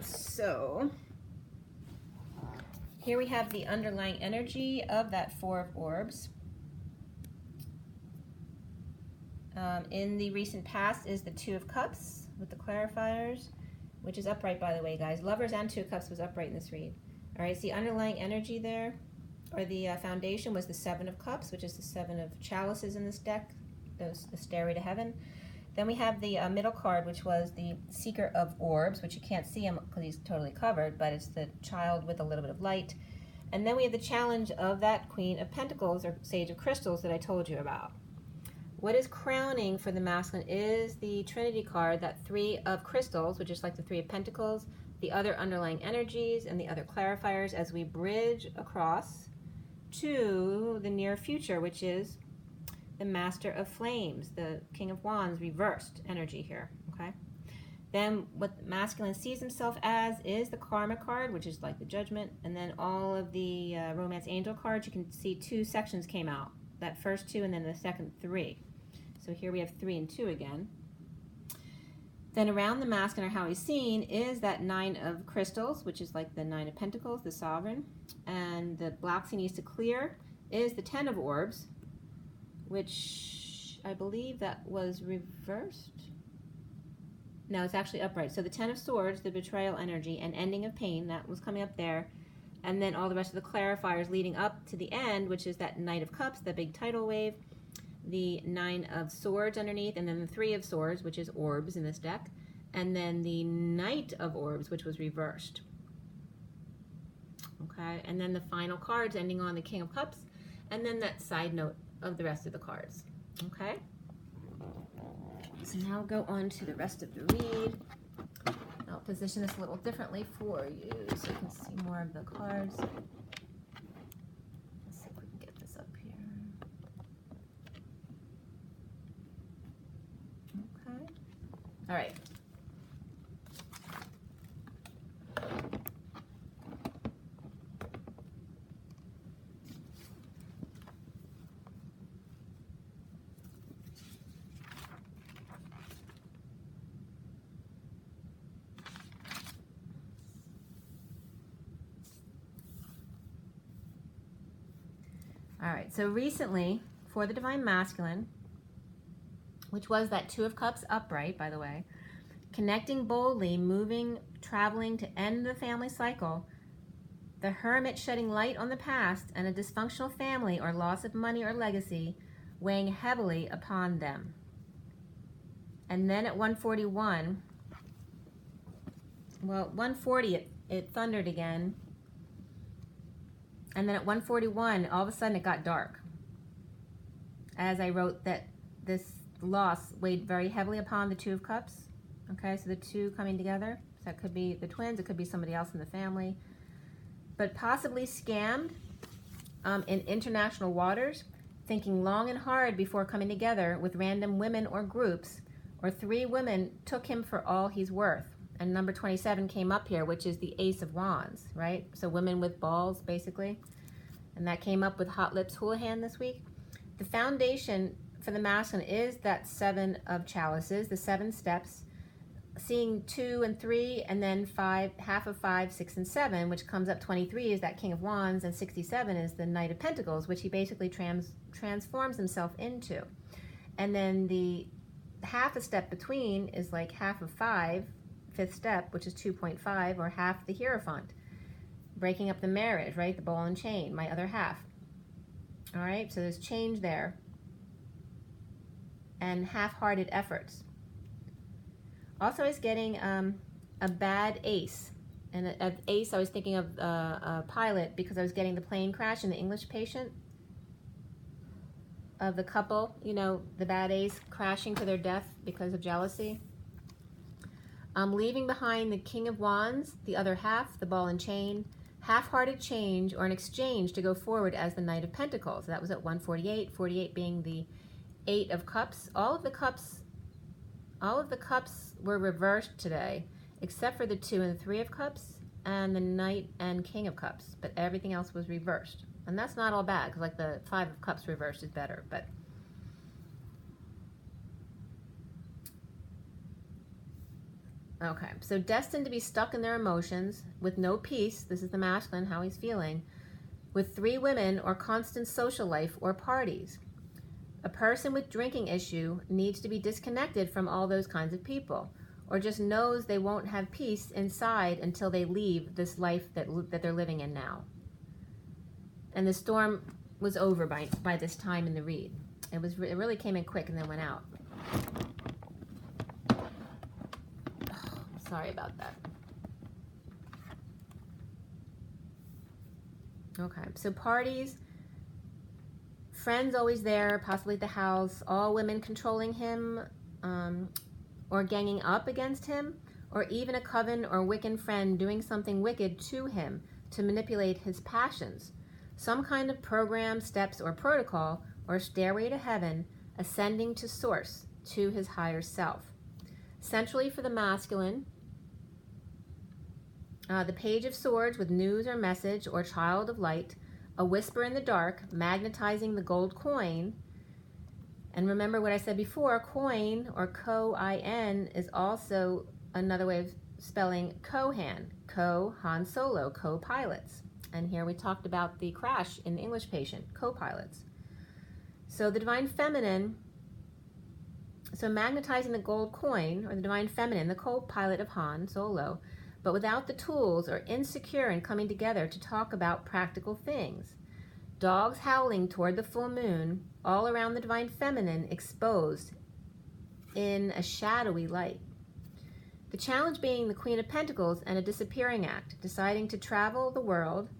So, here we have the underlying energy of that 4 of Orbs. In the recent past is the 2 of Cups with the clarifiers, which is upright, by the way, guys. Lovers and 2 of Cups was upright in this read. All right, see underlying energy there, or the foundation was the 7 of Cups, which is the 7 of chalices in this deck, the stairway to heaven. Then we have the middle card, which was the Seeker of Orbs, which you can't see him because he's totally covered, but it's the child with a little bit of light. And then we have the challenge of that Queen of Pentacles, or Sage of Crystals, that I told you about. What is crowning for the masculine is the Trinity card, that 3 of Crystals, which is like the 3 of Pentacles, the other underlying energies, and the other clarifiers as we bridge across to the near future, which is the Master of Flames, the King of Wands, reversed energy here, okay? Then what masculine sees himself as is the Karma card, which is like the Judgment, and then all of the Romance Angel cards. You can see 2 sections came out, that first 2 and then the second 3. So here we have 3 and 2 again. Then around the masculine, or how he's seen, is that 9 of Crystals, which is like the 9 of Pentacles, the Sovereign. And the blocks he needs to clear is the 10 of Orbs, which I believe that was reversed. No, it's actually upright. So the 10 of Swords, the betrayal energy and ending of pain, that was coming up there. And then all the rest of the clarifiers leading up to the end, which is that Knight of Cups, the big tidal wave. the 9 of Swords underneath, and then the 3 of Swords, which is orbs in this deck, and then the Knight of Orbs, which was reversed. Okay, and then the final cards ending on the King of Cups, and then that side note of the rest of the cards. Okay, so now we'll go on to the rest of the read. I'll position this a little differently for you so you can see more of the cards. Let's see if we can get this up here. Okay, all right. All right, so recently, for the Divine Masculine, which was that 2 of Cups upright, by the way, connecting boldly, moving, traveling to end the family cycle, the Hermit shedding light on the past and a dysfunctional family or loss of money or legacy weighing heavily upon them. And then at 141, well, 140, it thundered again. And then at 141, all of a sudden it got dark. As I wrote that this loss weighed very heavily upon the 2 of Cups. Okay, so the 2 coming together. So that could be the twins, it could be somebody else in the family. But possibly scammed in international waters, thinking long and hard before coming together with random women or groups, or 3 women took him for all he's worth. And number 27 came up here, which is the Ace of Wands, right? So women with balls, basically. And that came up with Hot Lips Houlihan this week. The foundation for the masculine is that 7 of Chalices, the 7 steps, seeing 2 and 3, and then 5, half of 5, 6, and 7, which comes up 23 is that King of Wands, and 67 is the Knight of Pentacles, which he basically transforms himself into. And then the half a step between is like half of 5, 5th step, which is 2.5, or half the Hierophant, breaking up the marriage, right? The ball and chain, my other half. All right, so there's change there. And half-hearted efforts. Also, I was getting a bad ace. And of ace, I was thinking of a pilot because I was getting the plane crash in the English Patient of the couple, you know, the bad ace crashing to their death because of jealousy. Leaving behind the King of Wands, the other half, the ball and chain, half-hearted change or an exchange to go forward as the Knight of Pentacles. That was at 148, 48 being the 8 of Cups. All of the cups were reversed today, except for the 2 and 3 of Cups and the Knight and King of Cups, but everything else was reversed. And that's not all bad, because like the 5 of Cups reversed is better, but okay, so destined to be stuck in their emotions with no peace. This is the masculine, how he's feeling, with 3 women or constant social life or parties. A person with drinking issue needs to be disconnected from all those kinds of people, or just knows they won't have peace inside until they leave this life that they're living in now. And the storm was over by this time in the read. It really came in quick and then went out. Sorry about that. Okay, so parties, friends always there, possibly at the house, all women controlling him or ganging up against him, or even a coven or Wiccan friend doing something wicked to him to manipulate his passions. Some kind of program, steps, or protocol, or stairway to heaven, ascending to source, to his higher self. Centrally for the masculine, the Page of Swords with news or message or child of light, a whisper in the dark, magnetizing the gold coin. And remember what I said before, coin or co-I-N is also another way of spelling Kohan, Han Solo, co-pilots. And here we talked about the crash in the English Patient, co-pilots. So the Divine Feminine, so magnetizing the gold coin, or the Divine Feminine, the co-pilot of Han Solo, but without the tools or insecure in coming together to talk about practical things. Dogs howling toward the full moon, all around the divine feminine exposed in a shadowy light. The challenge being the Queen of Pentacles and a disappearing act, deciding to travel the world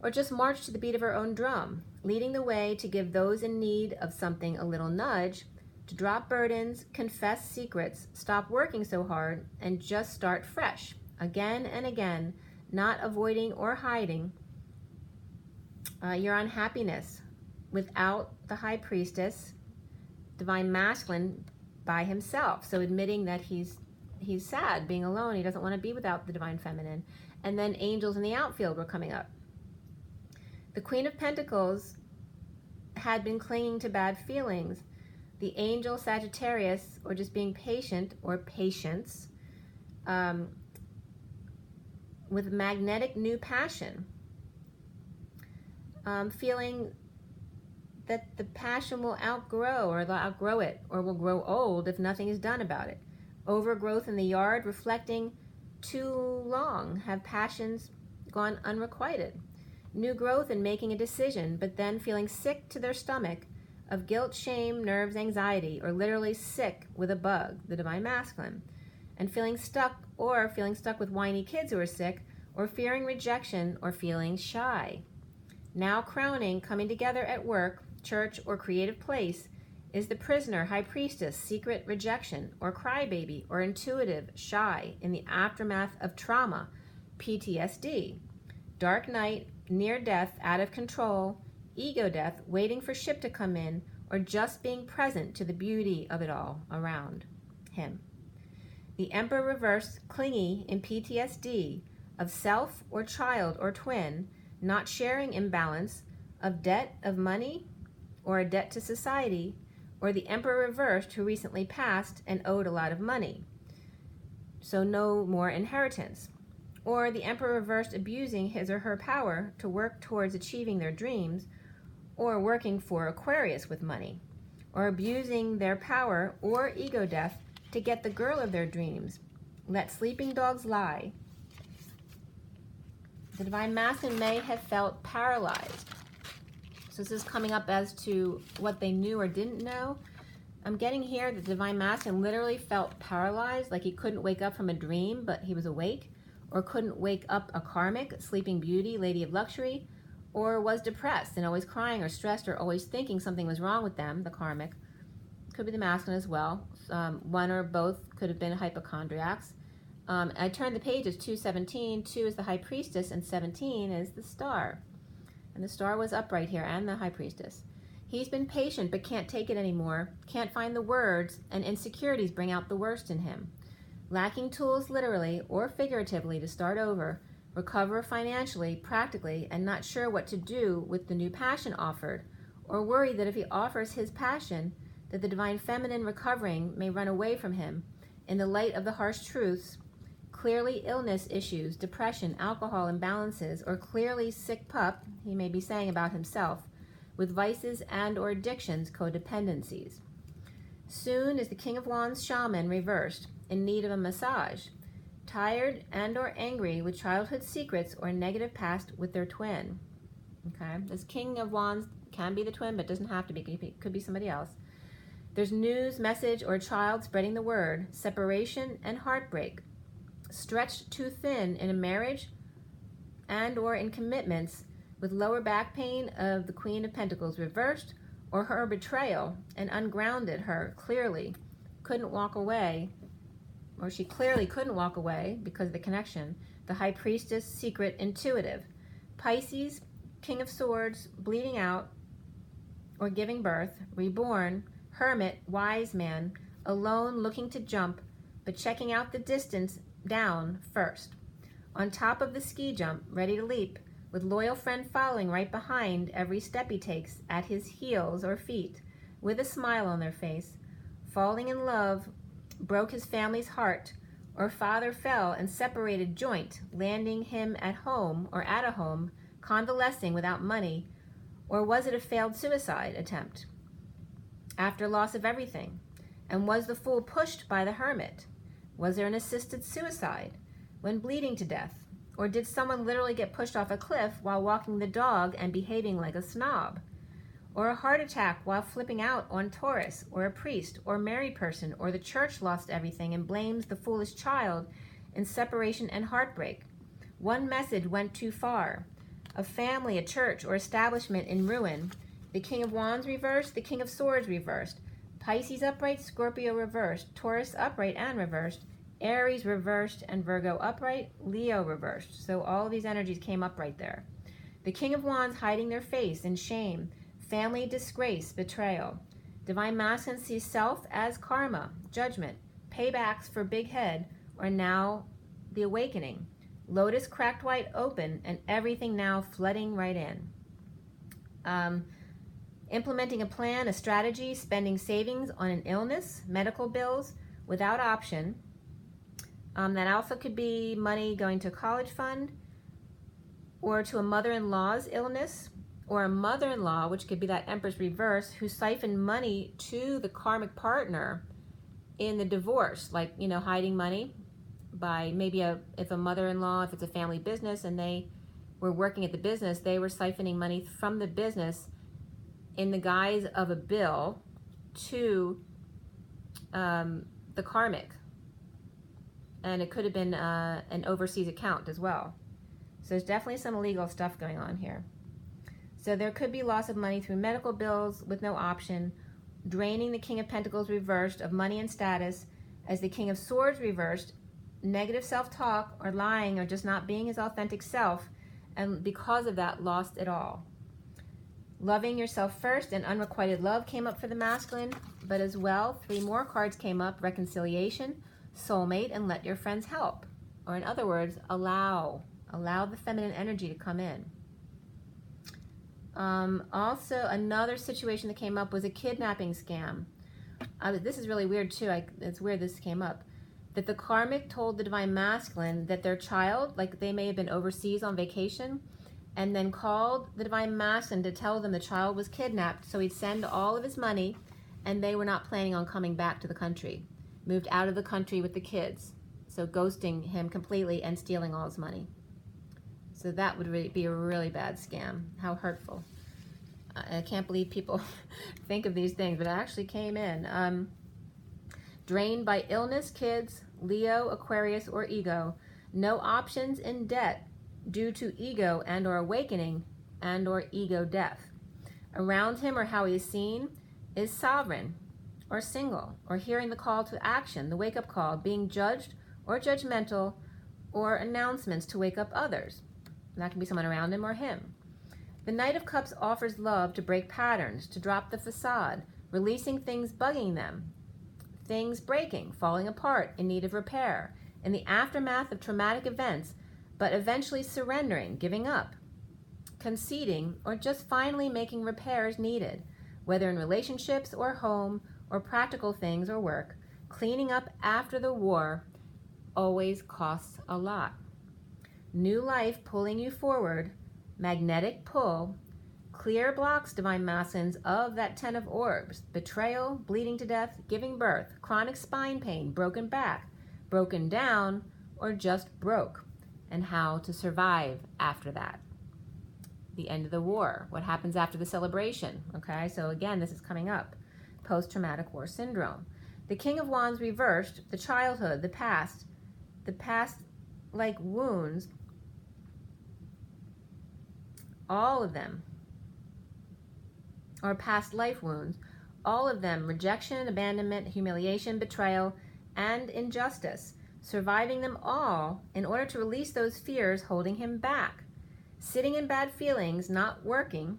or just march to the beat of her own drum, leading the way to give those in need of something a little nudge, to drop burdens, confess secrets, stop working so hard, and just start fresh, again and again, not avoiding or hiding your unhappiness without the High Priestess, Divine Masculine, by himself. So admitting that he's sad, being alone, he doesn't want to be without the Divine Feminine. And then angels in the outfield were coming up. The Queen of Pentacles had been clinging to bad feelings. The angel Sagittarius, or just being patient, or patience, with magnetic new passion, feeling that the passion will outgrow, or they'll outgrow it, or will grow old if nothing is done about it. Overgrowth in the yard, reflecting too long, have passions gone unrequited. New growth in making a decision, but then feeling sick to their stomach of guilt, shame, nerves, anxiety, or literally sick with a bug, the Divine Masculine, and feeling stuck with whiny kids who are sick, or fearing rejection, or feeling shy. Now crowning, coming together at work, church, or creative place is the prisoner, High Priestess, secret rejection, or crybaby, or intuitive, shy, in the aftermath of trauma, PTSD, dark night, near death, out of control, ego death, waiting for ship to come in, or just being present to the beauty of it all around him. The Emperor reversed, clingy in PTSD, of self or child or twin, not sharing imbalance, of debt of money, or a debt to society, or the Emperor reversed who recently passed and owed a lot of money, so no more inheritance, or the Emperor reversed abusing his or her power to work towards achieving their dreams, or working for Aquarius with money, or abusing their power or ego death to get the girl of their dreams. Let sleeping dogs lie. The Divine Masculine may have felt paralyzed. So this is coming up as to what they knew or didn't know. I'm getting here that the Divine Masculine literally felt paralyzed, like he couldn't wake up from a dream, but he was awake, or couldn't wake up a karmic, sleeping beauty, lady of luxury, or was depressed and always crying or stressed or always thinking something was wrong with them, the karmic. Could be the masculine as well. One or both could have been hypochondriacs. I turned the pages, 217. 2 is the High Priestess, and 17 is the Star. And the Star was upright here, and the High Priestess. He's been patient, but can't take it anymore, can't find the words, and insecurities bring out the worst in him. Lacking tools literally or figuratively to start over, recover financially, practically, and not sure what to do with the new passion offered, or worried that if he offers his passion, that the Divine Feminine recovering may run away from him in the light of the harsh truths, clearly illness issues, depression, alcohol imbalances, or clearly sick pup, he may be saying about himself, with vices and or addictions, codependencies. Soon is the King of Wands shaman reversed, in need of a massage, tired and or angry with childhood secrets or negative past with their twin. Okay, this King of Wands can be the twin, but doesn't have to be, could be somebody else. There's news, message, or child spreading the word, separation and heartbreak, stretched too thin in a marriage and or in commitments, with lower back pain of the Queen of Pentacles reversed, or her betrayal and ungrounded her clearly couldn't walk away, or she clearly couldn't walk away because of the connection. The High Priestess, secret, intuitive. Pisces, King of Swords, bleeding out or giving birth, reborn, hermit, wise man, alone looking to jump, but checking out the distance down first. On top of the ski jump, ready to leap, with loyal friend following right behind every step he takes at his heels or feet, with a smile on their face. Falling in love, broke his family's heart, or father fell and separated joint, landing him at home or at a home, convalescing without money, or was it a failed suicide attempt? After loss of everything, and was the fool pushed by the hermit? Was there an assisted suicide when bleeding to death, Or did someone literally get pushed off a cliff while walking the dog and behaving like a snob? Or a heart attack while flipping out on Taurus, or a priest or married person, or the church lost everything and blames the foolish child in separation and heartbreak. One message went too far. A family, a church, or establishment in ruin. The King of Wands reversed, the King of Swords reversed. Pisces upright, Scorpio reversed, Taurus upright and reversed, Aries reversed, and Virgo upright, Leo reversed. So all of these energies came up right there. The King of Wands hiding their face in shame, family disgrace, betrayal. Divine Masculine sees self as karma, judgment, paybacks for big head, or now the awakening. Lotus cracked wide open and everything now flooding right in. Implementing a plan, a strategy, spending savings on an illness, medical bills without option. That also could be money going to a college fund, or to a mother-in-law's illness, or a mother-in-law, which could be that Empress reverse, who siphoned money to the karmic partner in the divorce, like, you know, hiding money by maybe if a mother-in-law, if it's a family business and they were working at the business, they were siphoning money from the business in the guise of a bill to the karmic. And it could have been an overseas account as well. So there's definitely some illegal stuff going on here. So there could be loss of money through medical bills with no option, draining the King of Pentacles reversed of money and status, as the King of Swords reversed, negative self-talk or lying or just not being his authentic self, and because of that lost it all. Loving yourself first and unrequited love came up for the masculine, but as well 3 more cards came up: reconciliation, soulmate, and let your friends help. Or in other words, allow the feminine energy to come in. Also, another situation that came up was a kidnapping scam. This is really weird too. It's weird this came up. That the karmic told the divine masculine that their child, like they may have been overseas on vacation, and then called the divine masculine to tell them the child was kidnapped, so he'd send all of his money, and they were not planning on coming back to the country. Moved out of the country with the kids, so ghosting him completely and stealing all his money. So that would really be a really bad scam. How hurtful. I can't believe people think of these things, but it actually came in. Drained by illness, kids, Leo, Aquarius, or ego. No options, in debt due to ego and or awakening and or ego death. Around him, or how he is seen, is sovereign or single, or hearing the call to action, the wake-up call, being judged or judgmental, or announcements to wake up others. That can be someone around him or him. The Knight of Cups offers love to break patterns, to drop the facade, releasing things bugging them, things breaking, falling apart, in need of repair, in the aftermath of traumatic events, but eventually surrendering, giving up, conceding, or just finally making repairs needed, whether in relationships or home or practical things or work. Cleaning up after the war always costs a lot. New life pulling you forward, magnetic pull, clear blocks, divine masculines, of that 10 of orbs, betrayal, bleeding to death, giving birth, chronic spine pain, broken back, broken down, or just broke, and how to survive after that. The end of the war, what happens after the celebration, okay? So again, this is coming up. Post-traumatic war syndrome. The King of Wands reversed, the childhood, the past like wounds, all of them, or past life wounds, all of them, rejection, abandonment, humiliation, betrayal, and injustice, surviving them all in order to release those fears holding him back, sitting in bad feelings, not working,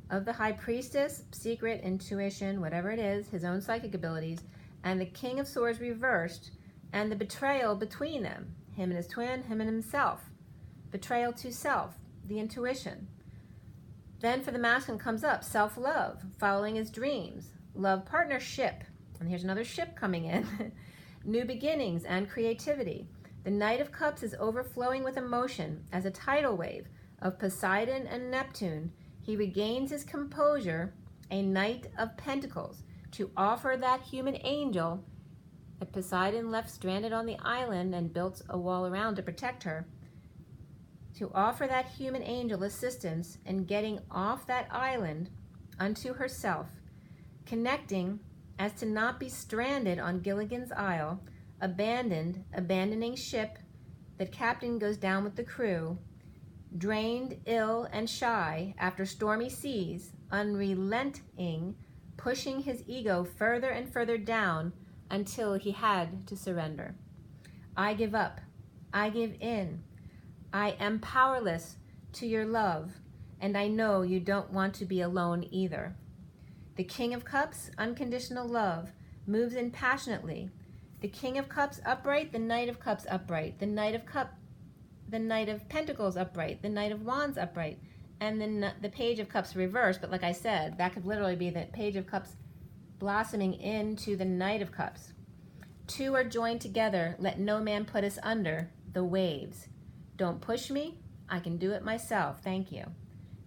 of the High Priestess, secret, intuition, whatever it is, his own psychic abilities, and the King of Swords reversed, and the betrayal between them, him and his twin, him and himself, betrayal to self, the intuition. Then for the masculine comes up self-love, following his dreams, love partnership, and here's another ship coming in, new beginnings and creativity. The Knight of Cups is overflowing with emotion as a tidal wave of Poseidon and Neptune. He regains his composure, a Knight of Pentacles, to offer that human angel that Poseidon left stranded on the island and built a wall around to protect her, to offer that human angel assistance in getting off that island unto herself, connecting as to not be stranded on Gilligan's Isle, abandoning ship, that captain goes down with the crew, drained, ill, and shy after stormy seas, unrelenting, pushing his ego further and further down until he had to surrender. I give up. I give in. I am powerless to your love, and I know you don't want to be alone either. The King of Cups, unconditional love, moves in passionately. The King of Cups upright, the Knight of Cups upright, the Knight of Pentacles upright, the Knight of Wands upright, and then the Page of Cups reversed. But like I said, that could literally be the Page of Cups blossoming into the Knight of Cups. Two are joined together. Let no man put us under the waves. Don't push me. I can do it myself. Thank you.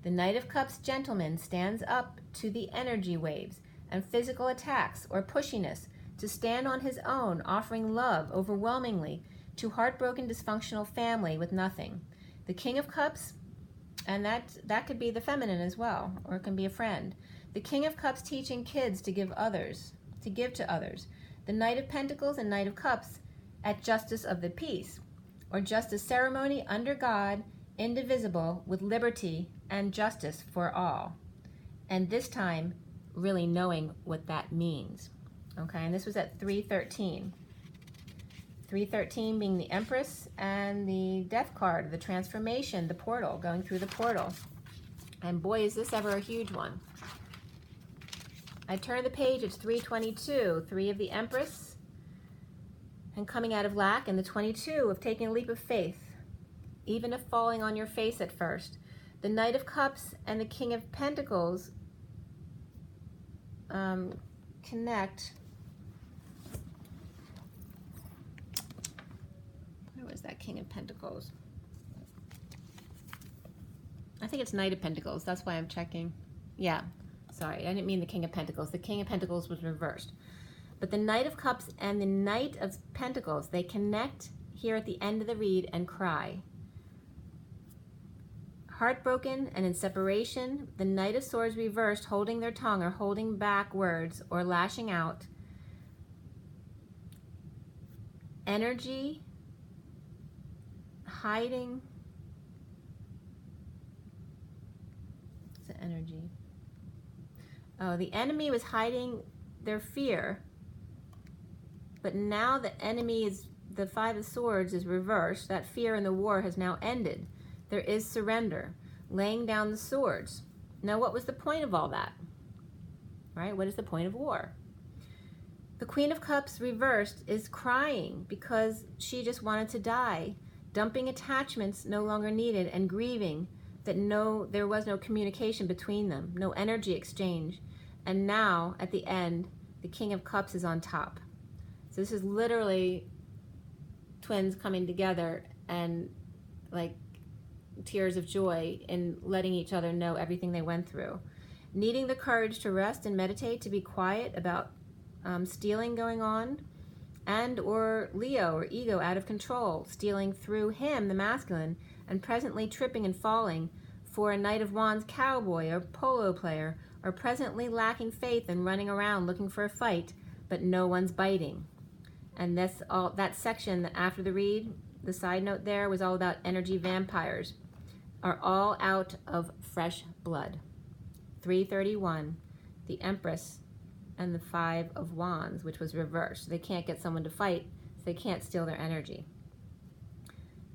The Knight of Cups gentleman stands up to the energy waves and physical attacks or pushiness to stand on his own, offering love overwhelmingly to heartbroken, dysfunctional family with nothing. The King of Cups, and that could be the feminine as well, or it can be a friend. The King of Cups teaching kids to give to others. The Knight of Pentacles and Knight of Cups at justice of the peace, or justice ceremony under God, indivisible, with liberty and justice for all. And this time, really knowing what that means. Okay, and this was at 313. 313 being the Empress and the Death card, the transformation, the portal, going through the portal. And boy, is this ever a huge one. I turn the page, it's 322, 3 of the Empress, and coming out of lack, and the 22 of taking a leap of faith, even if falling on your face at first. The Knight of Cups and the King of Pentacles connect. Where was that King of Pentacles? I think it's Knight of Pentacles. That's why I'm checking. Yeah, sorry, I didn't mean the King of Pentacles. The King of Pentacles was reversed. But the Knight of Cups and the Knight of Pentacles, they connect here at the end of the read and cry. Heartbroken and in separation, the Knight of Swords reversed, holding their tongue or holding back words or lashing out. Energy, hiding. What's the energy? Oh, the enemy was hiding their fear, but now the enemy is, the Five of Swords is reversed. That fear in the war has now ended. There is surrender, laying down the swords. Now, what was the point of all that? Right? What is the point of war? The Queen of Cups reversed is crying because she just wanted to die, dumping attachments no longer needed and grieving that there was no communication between them, no energy exchange. And now, at the end, the King of Cups is on top. So this is literally twins coming together and like tears of joy in letting each other know everything they went through. Needing the courage to rest and meditate, to be quiet about stealing going on, and or Leo or ego out of control, stealing through him, the masculine, and presently tripping and falling for a Knight of Wands cowboy or polo player, or presently lacking faith and running around looking for a fight, but no one's biting. And that's all. That section after the read, the side note there, was all about energy vampires are all out of fresh blood. 331, the Empress and the Five of Wands, which was reversed. They can't get someone to fight, so they can't steal their energy,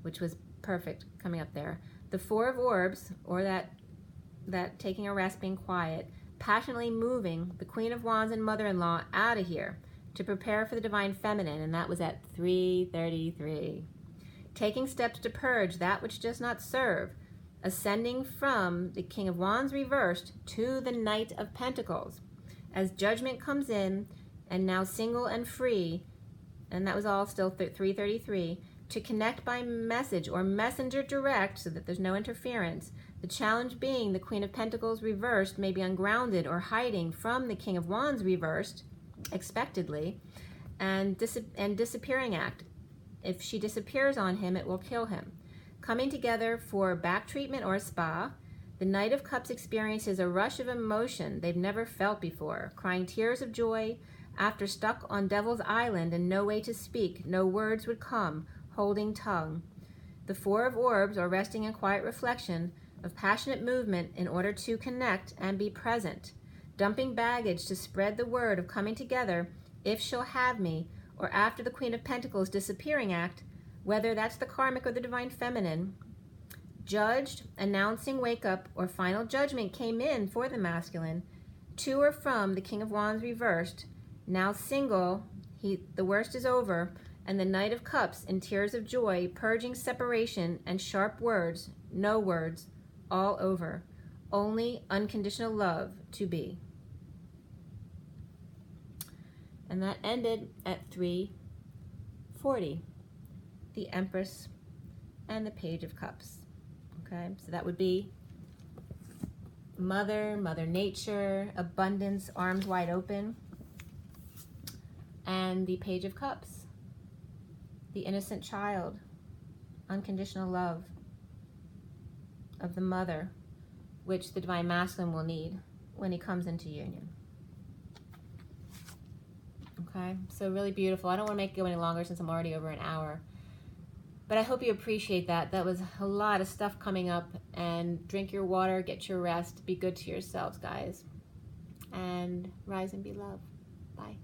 which was perfect coming up there. The Four of Orbs, or that taking a rest, being quiet, passionately moving the Queen of Wands and mother-in-law out of here to prepare for the divine feminine, and that was at 333. Taking steps to purge that which does not serve, ascending from the King of Wands reversed to the Knight of Pentacles. As judgment comes in, and now single and free, and that was all still 333, to connect by message or messenger direct so that there's no interference. The challenge being the Queen of Pentacles reversed may be ungrounded or hiding from the King of Wands reversed, expectedly, and disappearing act. If she disappears on him, it will kill him. Coming together for back treatment or a spa, the Knight of Cups experiences a rush of emotion they've never felt before, crying tears of joy after stuck on Devil's Island and no way to speak, no words would come, holding tongue. The Four of Orbs, or resting in quiet reflection, of passionate movement in order to connect and be present, dumping baggage to spread the word of coming together if she'll have me, or after the Queen of Pentacles disappearing act, whether that's the karmic or the divine feminine. Judged, announcing wake up or final judgment came in for the masculine, to or from the King of Wands reversed, now single, the worst is over, and the Knight of Cups in tears of joy, purging separation and sharp words, no words, all over, only unconditional love to be. And that ended at 3:40. The Empress and the Page of Cups. Okay, so that would be Mother Nature, abundance, arms wide open, and the Page of Cups, the innocent child, unconditional love of the mother, which the divine masculine will need when he comes into union. Okay, so really beautiful. I don't want to make it go any longer since I'm already over an hour. But I hope you appreciate that. That was a lot of stuff coming up. And drink your water, get your rest, be good to yourselves, guys. And rise and be loved. Bye.